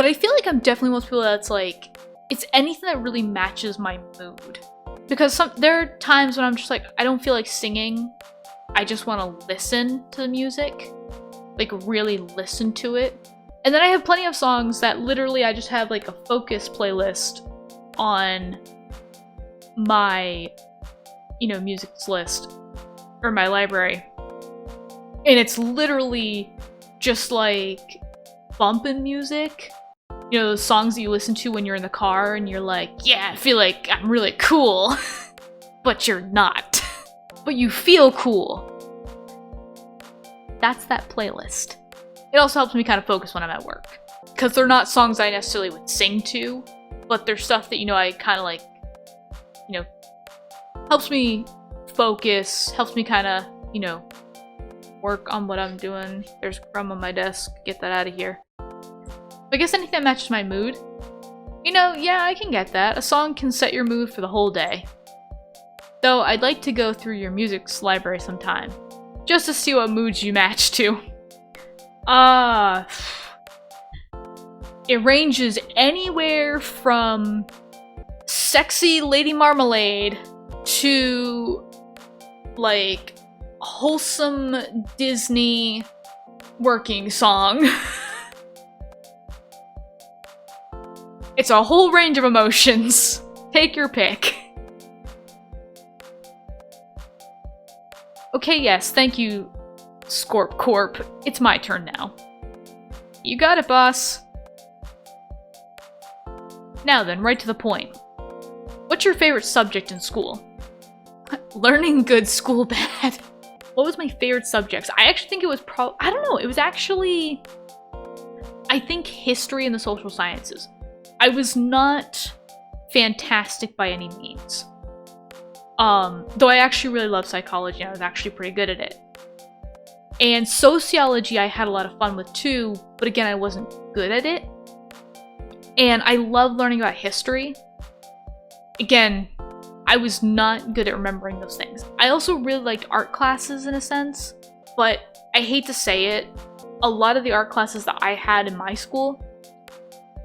Speaker 1: But I feel like I'm definitely one of those people that's like, it's anything that really matches my mood. Because there are times when I'm just like, I don't feel like singing. I just want to listen to the music. Like, really listen to it. And then I have plenty of songs that literally I just have like a focus playlist on my, music list. Or my library. And it's literally just like bumping music. Those songs that you listen to when you're in the car and you're like, yeah, I feel like I'm really cool. But you're not. But you feel cool. That's that playlist. It also helps me kind of focus when I'm at work. Because they're not songs I necessarily would sing to, but they're stuff that, I kind of like, helps me focus, helps me kind of, work on what I'm doing. There's crumb on my desk. Get that out of here. I guess anything that matches my mood. Yeah, I can get that. A song can set your mood for the whole day. Though I'd like to go through your music's library sometime, just to see what moods you match to. It ranges anywhere from sexy Lady Marmalade to, like, wholesome Disney working song. It's a whole range of emotions. Take your pick. Okay, yes, thank you, Scorp Corp. It's my turn now. You got it, boss. Now then, right to the point. What's your favorite subject in school? Learning good, school bad. What was my favorite subjects? I actually think it was I don't know, it was actually, I think history and the social sciences. I was not fantastic by any means. Though I actually really love psychology and I was actually pretty good at it. And sociology I had a lot of fun with too, but again, I wasn't good at it. And I love learning about history. Again, I was not good at remembering those things. I also really liked art classes in a sense, but I hate to say it, a lot of the art classes that I had in my school,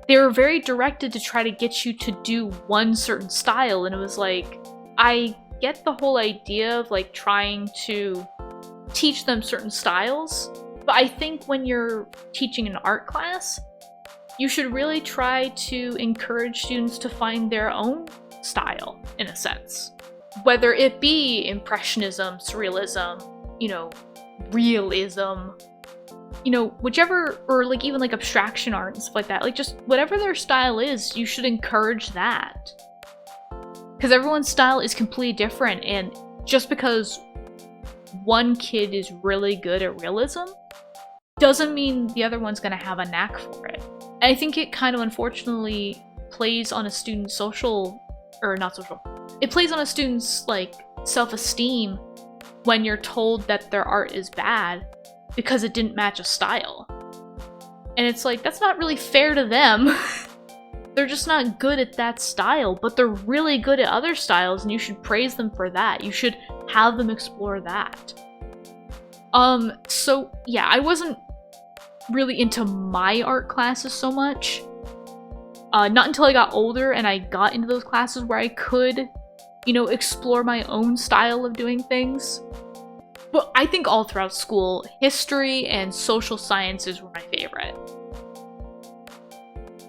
Speaker 1: they were very directed to try to get you to do one certain style, and it was like, I get the whole idea of like trying to teach them certain styles, but I think when you're teaching an art class, you should really try to encourage students to find their own style, in a sense. Whether it be Impressionism, Surrealism, Realism, whichever, or like even like abstraction art and stuff like that, like just whatever their style is, you should encourage that. Because everyone's style is completely different, and just because one kid is really good at realism doesn't mean the other one's gonna have a knack for it. And I think it kind of unfortunately plays on a student's it plays on a student's like self-esteem when you're told that their art is bad because it didn't match a style. And it's like, that's not really fair to them. They're just not good at that style, but they're really good at other styles, and you should praise them for that. You should have them explore that. So yeah, I wasn't really into my art classes so much. Not until I got older and I got into those classes where I could, explore my own style of doing things. But I think all throughout school, history and social sciences were my favorite.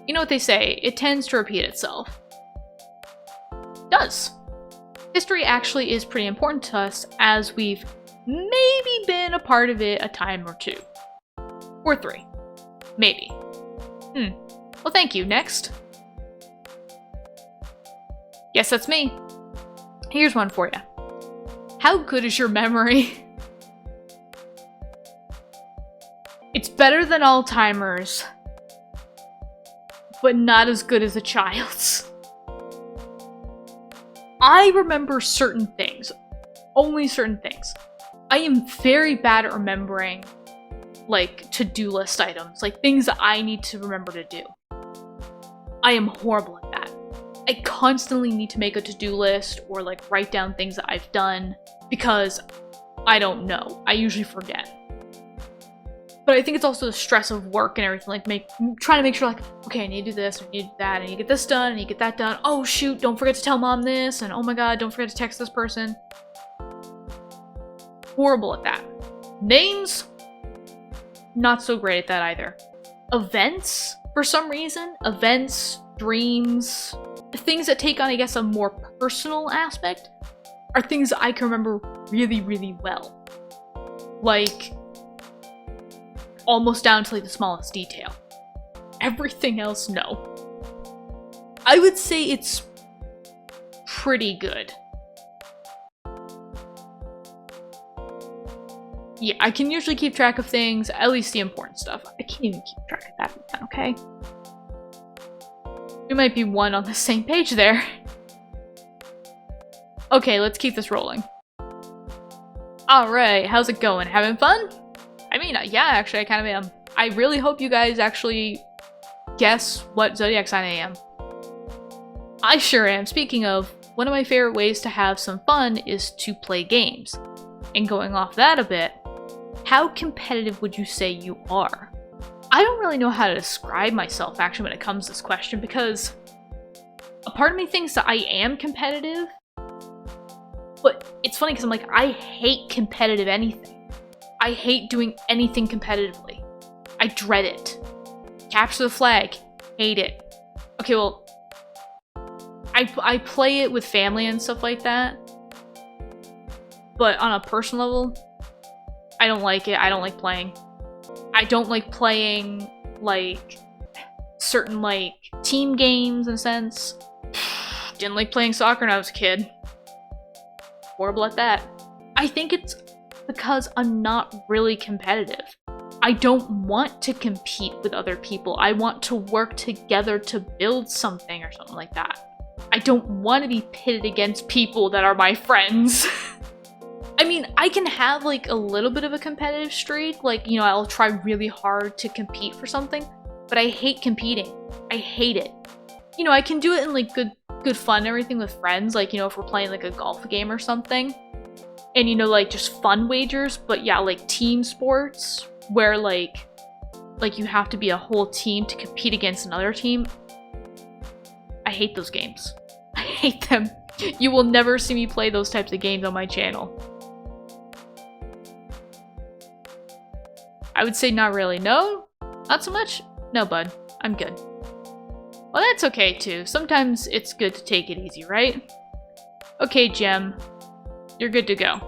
Speaker 1: You know what they say, it tends to repeat itself. It does. History actually is pretty important to us, as we've maybe been a part of it a time or two. Or three. Maybe. Well, thank you. Next. Yes, that's me. Here's one for you. How good is your memory? It's better than Alzheimer's, but not as good as a child's. I remember certain things. Only certain things. I am very bad at remembering, like, to-do list items. Like, things that I need to remember to do. I am horrible at that. I constantly need to make a to-do list or, like, write down things that I've done because I don't know. I usually forget. But I think it's also the stress of work and everything, like trying to make sure, like, okay, I need to do this, I need to do that, I need to get this done, I need to get that done. Oh shoot, don't forget to tell mom this, and oh my god, don't forget to text this person. Horrible at that. Names, not so great at that either. Events, for some reason, events, dreams, things that take on, I guess, a more personal aspect are things that I can remember really, really well. Like, almost down to like the smallest detail. Everything else, no. I would say it's pretty good. Yeah, I can usually keep track of things, at least the important stuff. I can't even keep track of that, okay? We might be one on the same page there. Okay, let's keep this rolling. Alright, how's it going? Having fun? I mean, yeah, actually, I kind of am. I really hope you guys actually guess what zodiac sign I am. I sure am. Speaking of, one of my favorite ways to have some fun is to play games. And going off that a bit, how competitive would you say you are? I don't really know how to describe myself, actually, when it comes to this question, because a part of me thinks that I am competitive, but it's funny because I'm like, I hate competitive anything. I hate doing anything competitively. I dread it. Capture the flag. Hate it. Okay, well, I play it with family and stuff like that, but on a personal level, I don't like it. I don't like playing. I don't like playing, like, certain, like, team games, in a sense. Didn't like playing soccer when I was a kid. Horrible at that. I think it's because I'm not really competitive. I don't want to compete with other people. I want to work together to build something or something like that. I don't want to be pitted against people that are my friends. I mean, I can have like a little bit of a competitive streak, like, you know, I'll try really hard to compete for something, but I hate competing. I hate it. You know, I can do it in like good fun and everything with friends, like, you know, if we're playing like a golf game or something, and, you know, like just fun wagers, but yeah, like team sports where like you have to be a whole team to compete against another team. I hate those games. I hate them. You will never see me play those types of games on my channel. I would say not really. No? Not so much? No, bud. I'm good. Well, that's okay, too. Sometimes it's good to take it easy, right? Okay, Gem. You're good to go.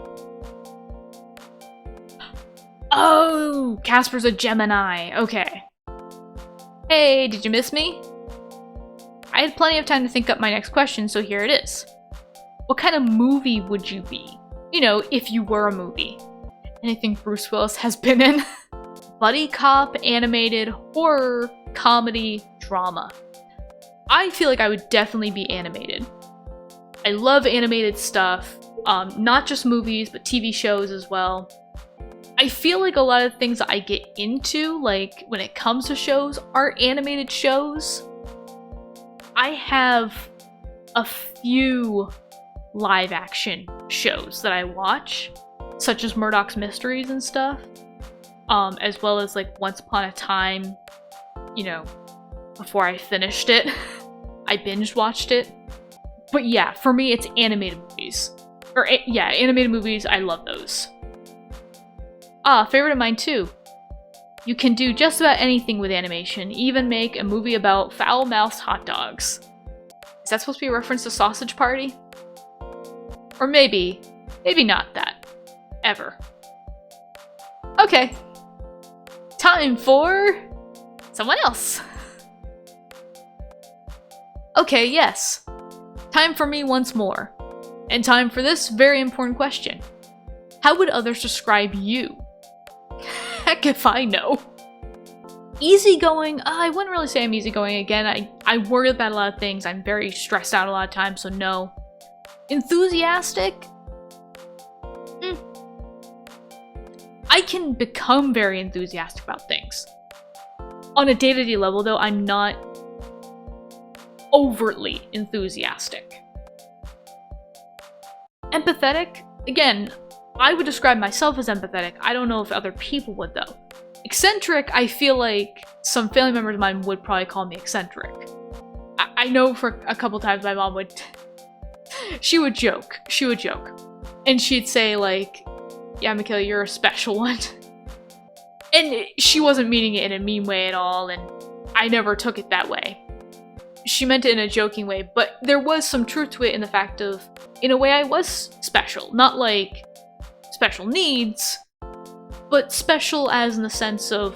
Speaker 1: Oh! Casper's a Gemini. Okay. Hey, did you miss me? I had plenty of time to think up my next question, so here it is. What kind of movie would you be? You know, if you were a movie. Anything Bruce Willis has been in. Buddy cop, animated, horror, comedy, drama. I feel like I would definitely be animated. I love animated stuff, not just movies, but TV shows as well. I feel like a lot of things that I get into, like when it comes to shows, are animated shows. I have a few live action shows that I watch, such as Murdoch's Mysteries and stuff. As well as like Once Upon a Time, you know, before I finished it. I binge watched it. But yeah, for me it's animated movies. Yeah, animated movies, I love those. Favorite of mine too. You can do just about anything with animation, even make a movie about foul-mouthed hot dogs. Is that supposed to be a reference to Sausage Party? Or maybe not that. Ever. Okay. Time for someone else. Okay, yes. Time for me once more. And time for this very important question. How would others describe you? Heck if I know. Easygoing, I wouldn't really say I'm easygoing. Again, I worry about a lot of things. I'm very stressed out a lot of times, so no. Enthusiastic? I can become very enthusiastic about things. On a day-to-day level, though, I'm not overtly enthusiastic. Empathetic? Again, I would describe myself as empathetic. I don't know if other people would, though. Eccentric, I feel like some family members of mine would probably call me eccentric. I know for a couple times my mom would... she would joke. And she'd say like, yeah, Michaela, you're a special one. And she wasn't meaning it in a mean way at all, and I never took it that way. She meant it in a joking way, but there was some truth to it in the fact of, in a way I was special. Not like special needs, but special as in the sense of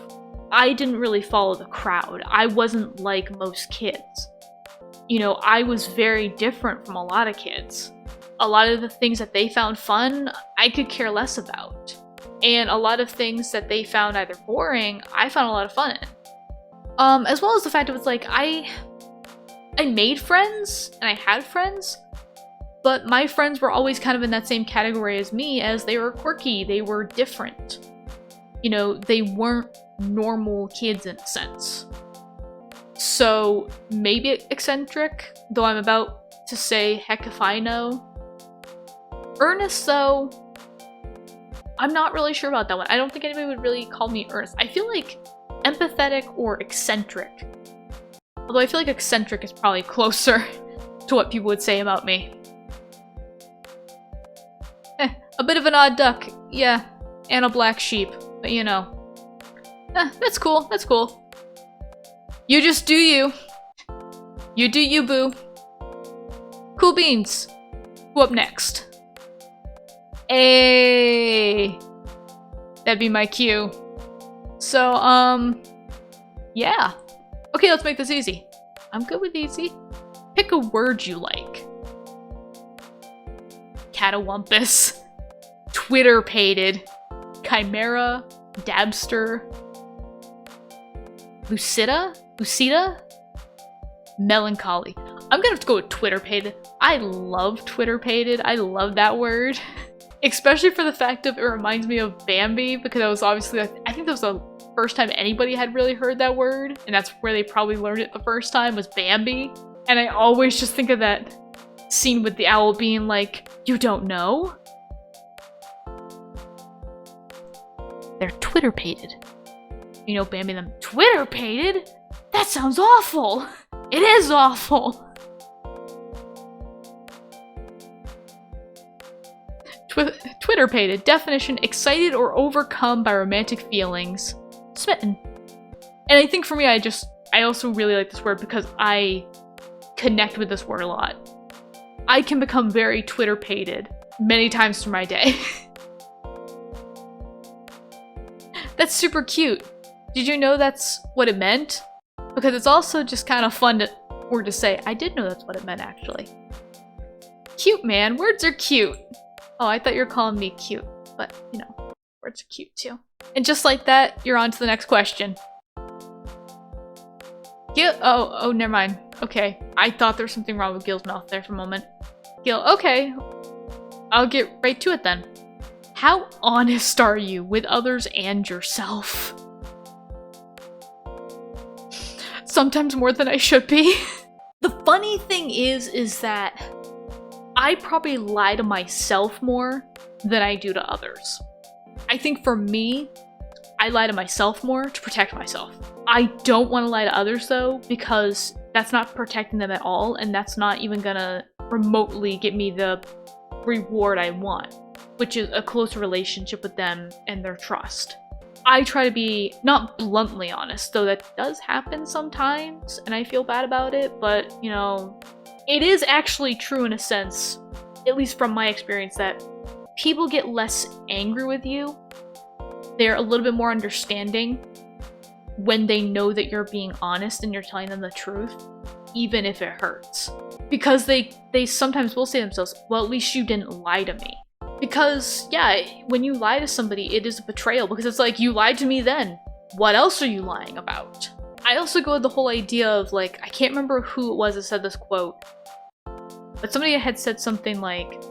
Speaker 1: I didn't really follow the crowd. I wasn't like most kids. You know, I was very different from a lot of kids. A lot of the things that they found fun, I could care less about. And a lot of things that they found either boring, I found a lot of fun in. As well as the fact of it's like, I made friends, and I had friends, but my friends were always kind of in that same category as me, as they were quirky, they were different. You know, they weren't normal kids in a sense. So, maybe eccentric, though I'm about to say heck if I know. Earnest, though, I'm not really sure about that one. I don't think anybody would really call me earnest. I feel like empathetic or eccentric. Although I feel like eccentric is probably closer to what people would say about me. A bit of an odd duck, yeah, and a black sheep, but you know. That's cool, that's cool. You just do you. You do you, boo. Cool beans. Who up next? Hey, that'd be my cue. So, yeah. Okay, let's make this easy. I'm good with easy. Pick a word you like. Catawampus. Twitter-pated. Chimera. Dabster. Lucida? Melancholy. I'm gonna have to go with Twitter-pated. I love Twitter-pated. I love that word. Especially for the fact of it reminds me of Bambi, because that was obviously, I think that was the first time anybody had really heard that word, and that's where they probably learned it the first time, was Bambi. And I always just think of that scene with the owl being like, you don't know? They're Twitter-pated. You know, Bambi them, Twitter-pated? That sounds awful! It is awful! Twitter-pated. Definition, excited or overcome by romantic feelings. Smitten. And I think for me, I also really like this word because I connect with this word a lot. I can become very Twitter-pated many times through my day. That's super cute. Did you know that's what it meant? Because it's also just kind of fun word to say. I did know that's what it meant, actually. Cute, man. Words are cute. Oh, I thought you were calling me cute. But, you know, words are cute, too. And just like that, you're on to the next question. Gil- oh, never mind. Okay. I thought there was something wrong with Gil's mouth there for a moment. Gil, okay. I'll get right to it then. How honest are you with others and yourself? Sometimes more than I should be. The funny thing is that I probably lie to myself more than I do to others. I think for me, I lie to myself more to protect myself. I don't want to lie to others though, because that's not protecting them at all, and that's not even gonna remotely get me the reward I want, which is a close relationship with them and their trust. I try to be not bluntly honest, though that does happen sometimes, and I feel bad about it, but, you know, it is actually true in a sense, at least from my experience, that people get less angry with you. They're a little bit more understanding when they know that you're being honest and you're telling them the truth, even if it hurts. Because they sometimes will say to themselves, well, at least you didn't lie to me. Because, yeah, when you lie to somebody, it is a betrayal, because it's like, you lied to me then. What else are you lying about? I also go with the whole idea of, like, I can't remember who it was that said this quote, but somebody had said something like,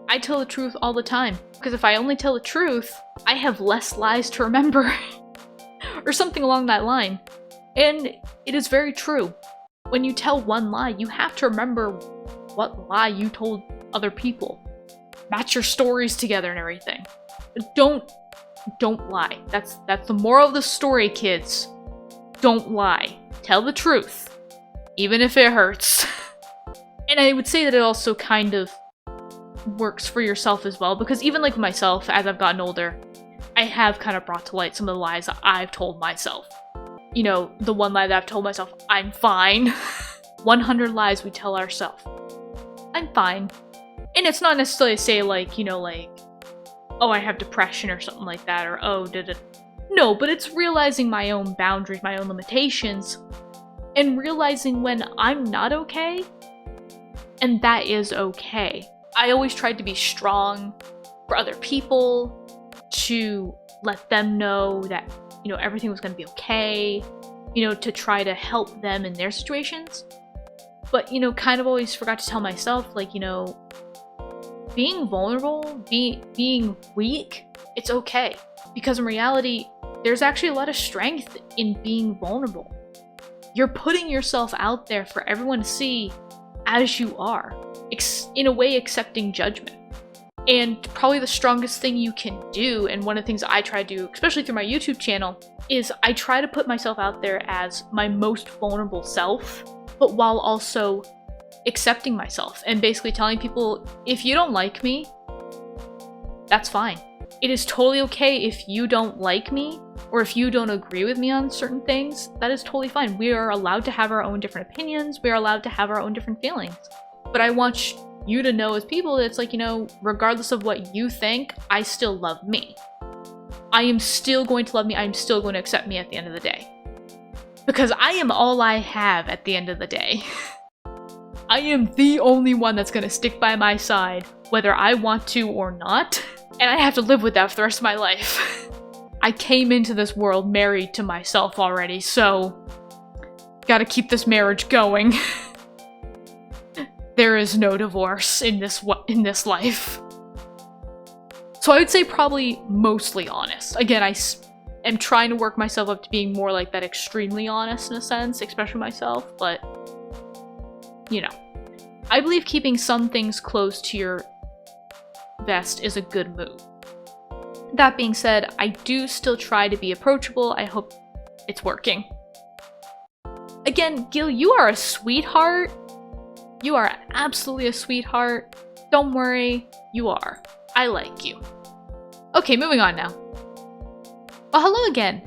Speaker 1: I tell the truth all the time, because if I only tell the truth, I have less lies to remember. Or something along that line. And it is very true. When you tell one lie, you have to remember what lie you told other people. Match your stories together and everything. But don't don't lie. That's the moral of the story, kids. Don't lie. Tell the truth, even if it hurts. And I would say that it also kind of works for yourself as well, because even like myself, as I've gotten older, I have kind of brought to light some of the lies that I've told myself. You know, the one lie that I've told myself, I'm fine. 100 lies we tell ourselves. I'm fine. And it's not necessarily to say like, you know, like, oh, I have depression or something like that, or oh, no, but it's realizing my own boundaries, my own limitations, and realizing when I'm not okay, and that is okay. I always tried to be strong for other people, to let them know that, you know, everything was going to be okay, you know, to try to help them in their situations. But, you know, kind of always forgot to tell myself, like, you know, being vulnerable, being weak, it's okay. Because in reality, there's actually a lot of strength in being vulnerable. You're putting yourself out there for everyone to see as you are, in a way accepting judgment. And probably the strongest thing you can do, and one of the things I try to do, especially through my YouTube channel, is I try to put myself out there as my most vulnerable self, but while also accepting myself and basically telling people, if you don't like me, that's fine. It is totally okay if you don't like me, or if you don't agree with me on certain things. That is totally fine. We are allowed to have our own different opinions. We are allowed to have our own different feelings. But I want you to know as people that it's like, you know, regardless of what you think, I still love me. I am still going to love me. I am still going to accept me at the end of the day. Because I am all I have at the end of the day. I am the only one that's going to stick by my side, whether I want to or not. And I have to live with that for the rest of my life. I came into this world married to myself already, so gotta keep this marriage going. There is no divorce in this life. So I would say probably mostly honest. Again, I am trying to work myself up to being more like that extremely honest in a sense, especially myself, but you know. I believe keeping some things close to your vest is a good move. That being said, I do still try to be approachable. I hope it's working. Again, Gil, you are a sweetheart. You are absolutely a sweetheart. Don't worry, you are. I like you. Okay, moving on now. Well, hello again.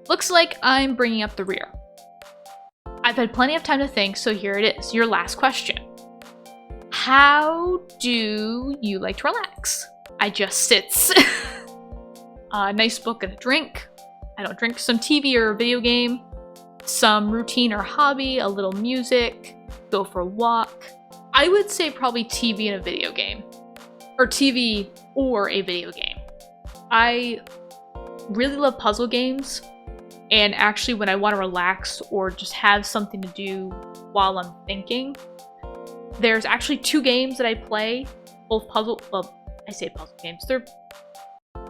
Speaker 1: Looks like I'm bringing up the rear. I've had plenty of time to think, so here it is, your last question. How do you like to relax? I just sits. A nice book and a drink. I don't drink. Some TV or a video game. Some routine or hobby. A little music. Go for a walk. I would say probably TV and a video game. Or TV or a video game. I really love puzzle games. And actually when I want to relax or just have something to do while I'm thinking, there's actually 2 games that I play. Both puzzle... Well, I say puzzle games.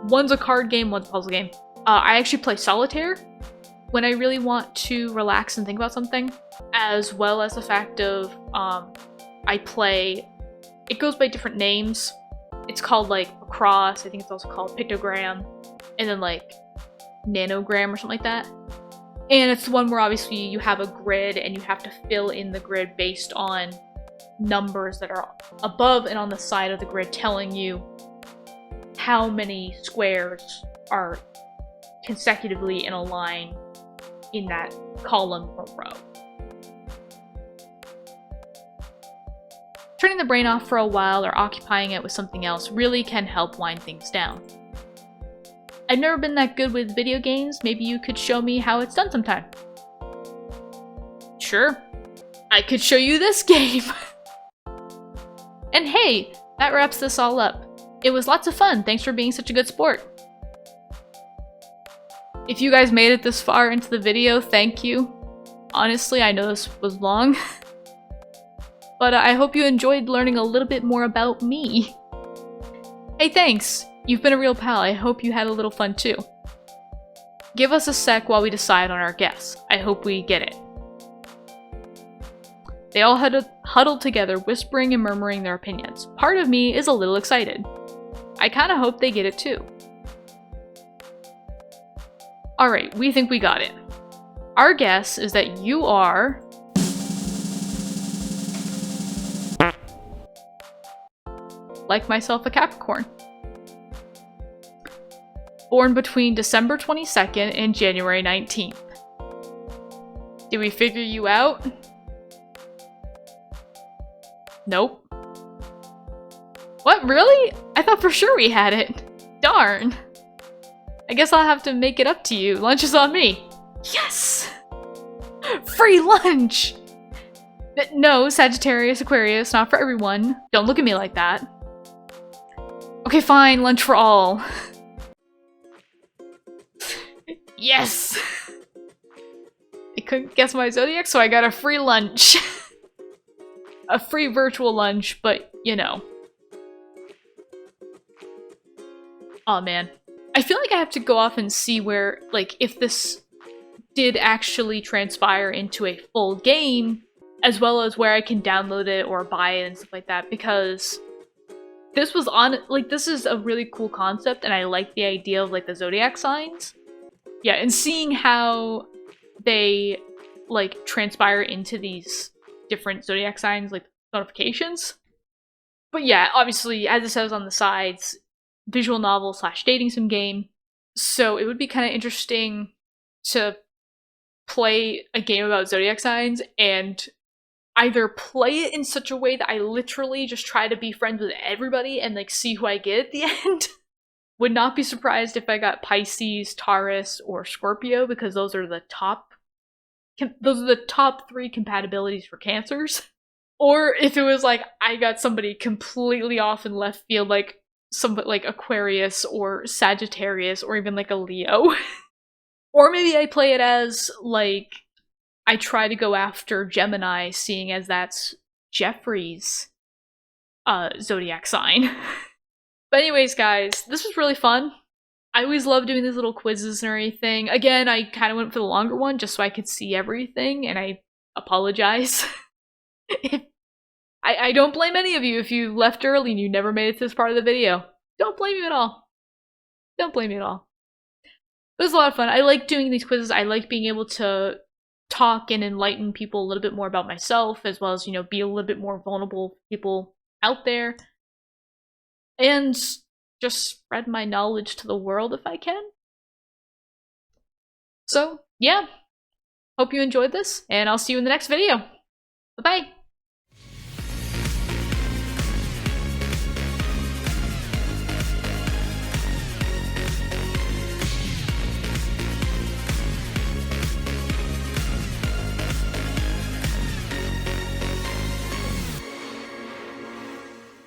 Speaker 1: One's a card game, one's a puzzle game. I actually play solitaire when I really want to relax and think about something, as well as the fact of I play, it goes by different names. It's called like lacrosse, I think it's also called pictogram, and then like nanogram or something like that. And it's the one where obviously you have a grid and you have to fill in the grid based on numbers that are above and on the side of the grid telling you how many squares are consecutively in a line in that column or row. Turning the brain off for a while or occupying it with something else really can help wind things down. I've never been that good with video games. Maybe you could show me how it's done sometime. Sure. I could show you this game. And hey, that wraps this all up. It was lots of fun. Thanks for being such a good sport. If you guys made it this far into the video, thank you. Honestly, I know this was long. But I hope you enjoyed learning a little bit more about me. Hey, thanks! You've been a real pal. I hope you had a little fun too. Give us a sec while we decide on our guess. I hope we get it. They all huddled together, whispering and murmuring their opinions. Part of me is a little excited. I kinda hope they get it too. Alright, we think we got it. Our guess is that you are... like myself, a Capricorn. Born between December 22nd and January 19th. Did we figure you out? Nope. What, really? I thought for sure we had it. Darn. I guess I'll have to make it up to you. Lunch is on me. Yes! Free lunch! No, Sagittarius, Aquarius, not for everyone. Don't look at me like that. Okay, fine, lunch for all. Yes! I couldn't guess my zodiac, so I got a free lunch. A free virtual lunch, but you know. Aw, man. I feel like I have to go off and see where, like, if this did actually transpire into a full game, as well as where I can download it or buy it and stuff like that, because this was on, like, this is a really cool concept, and I like the idea of, like, the zodiac signs. Yeah, and seeing how they, like, transpire into these different zodiac signs, like, notifications. But yeah, obviously, as it says on the sides, visual novel / dating sim game. So it would be kind of interesting to play a game about zodiac signs and either play it in such a way that I literally just try to be friends with everybody and like see who I get at the end. Would not be surprised if I got Pisces, Taurus, or Scorpio, because those are the top 3 compatibilities for Cancers. Or if it was like I got somebody completely off in left field, like somebody like Aquarius or Sagittarius or even like a Leo. Or maybe I play it as like I try to go after Gemini, seeing as that's Jeffrey's zodiac sign. But anyways, guys, this was really fun. I always love doing these little quizzes and everything. Again, I kind of went for the longer one just so I could see everything, and I apologize. I don't blame any of you if you left early and you never made it to this part of the video. Don't blame you at all. Don't blame you at all. It was a lot of fun. I like doing these quizzes. I like being able to talk and enlighten people a little bit more about myself, as well as, you know, be a little bit more vulnerable for people out there. And just spread my knowledge to the world if I can. So, yeah. Hope you enjoyed this, and I'll see you in the next video. Bye-bye!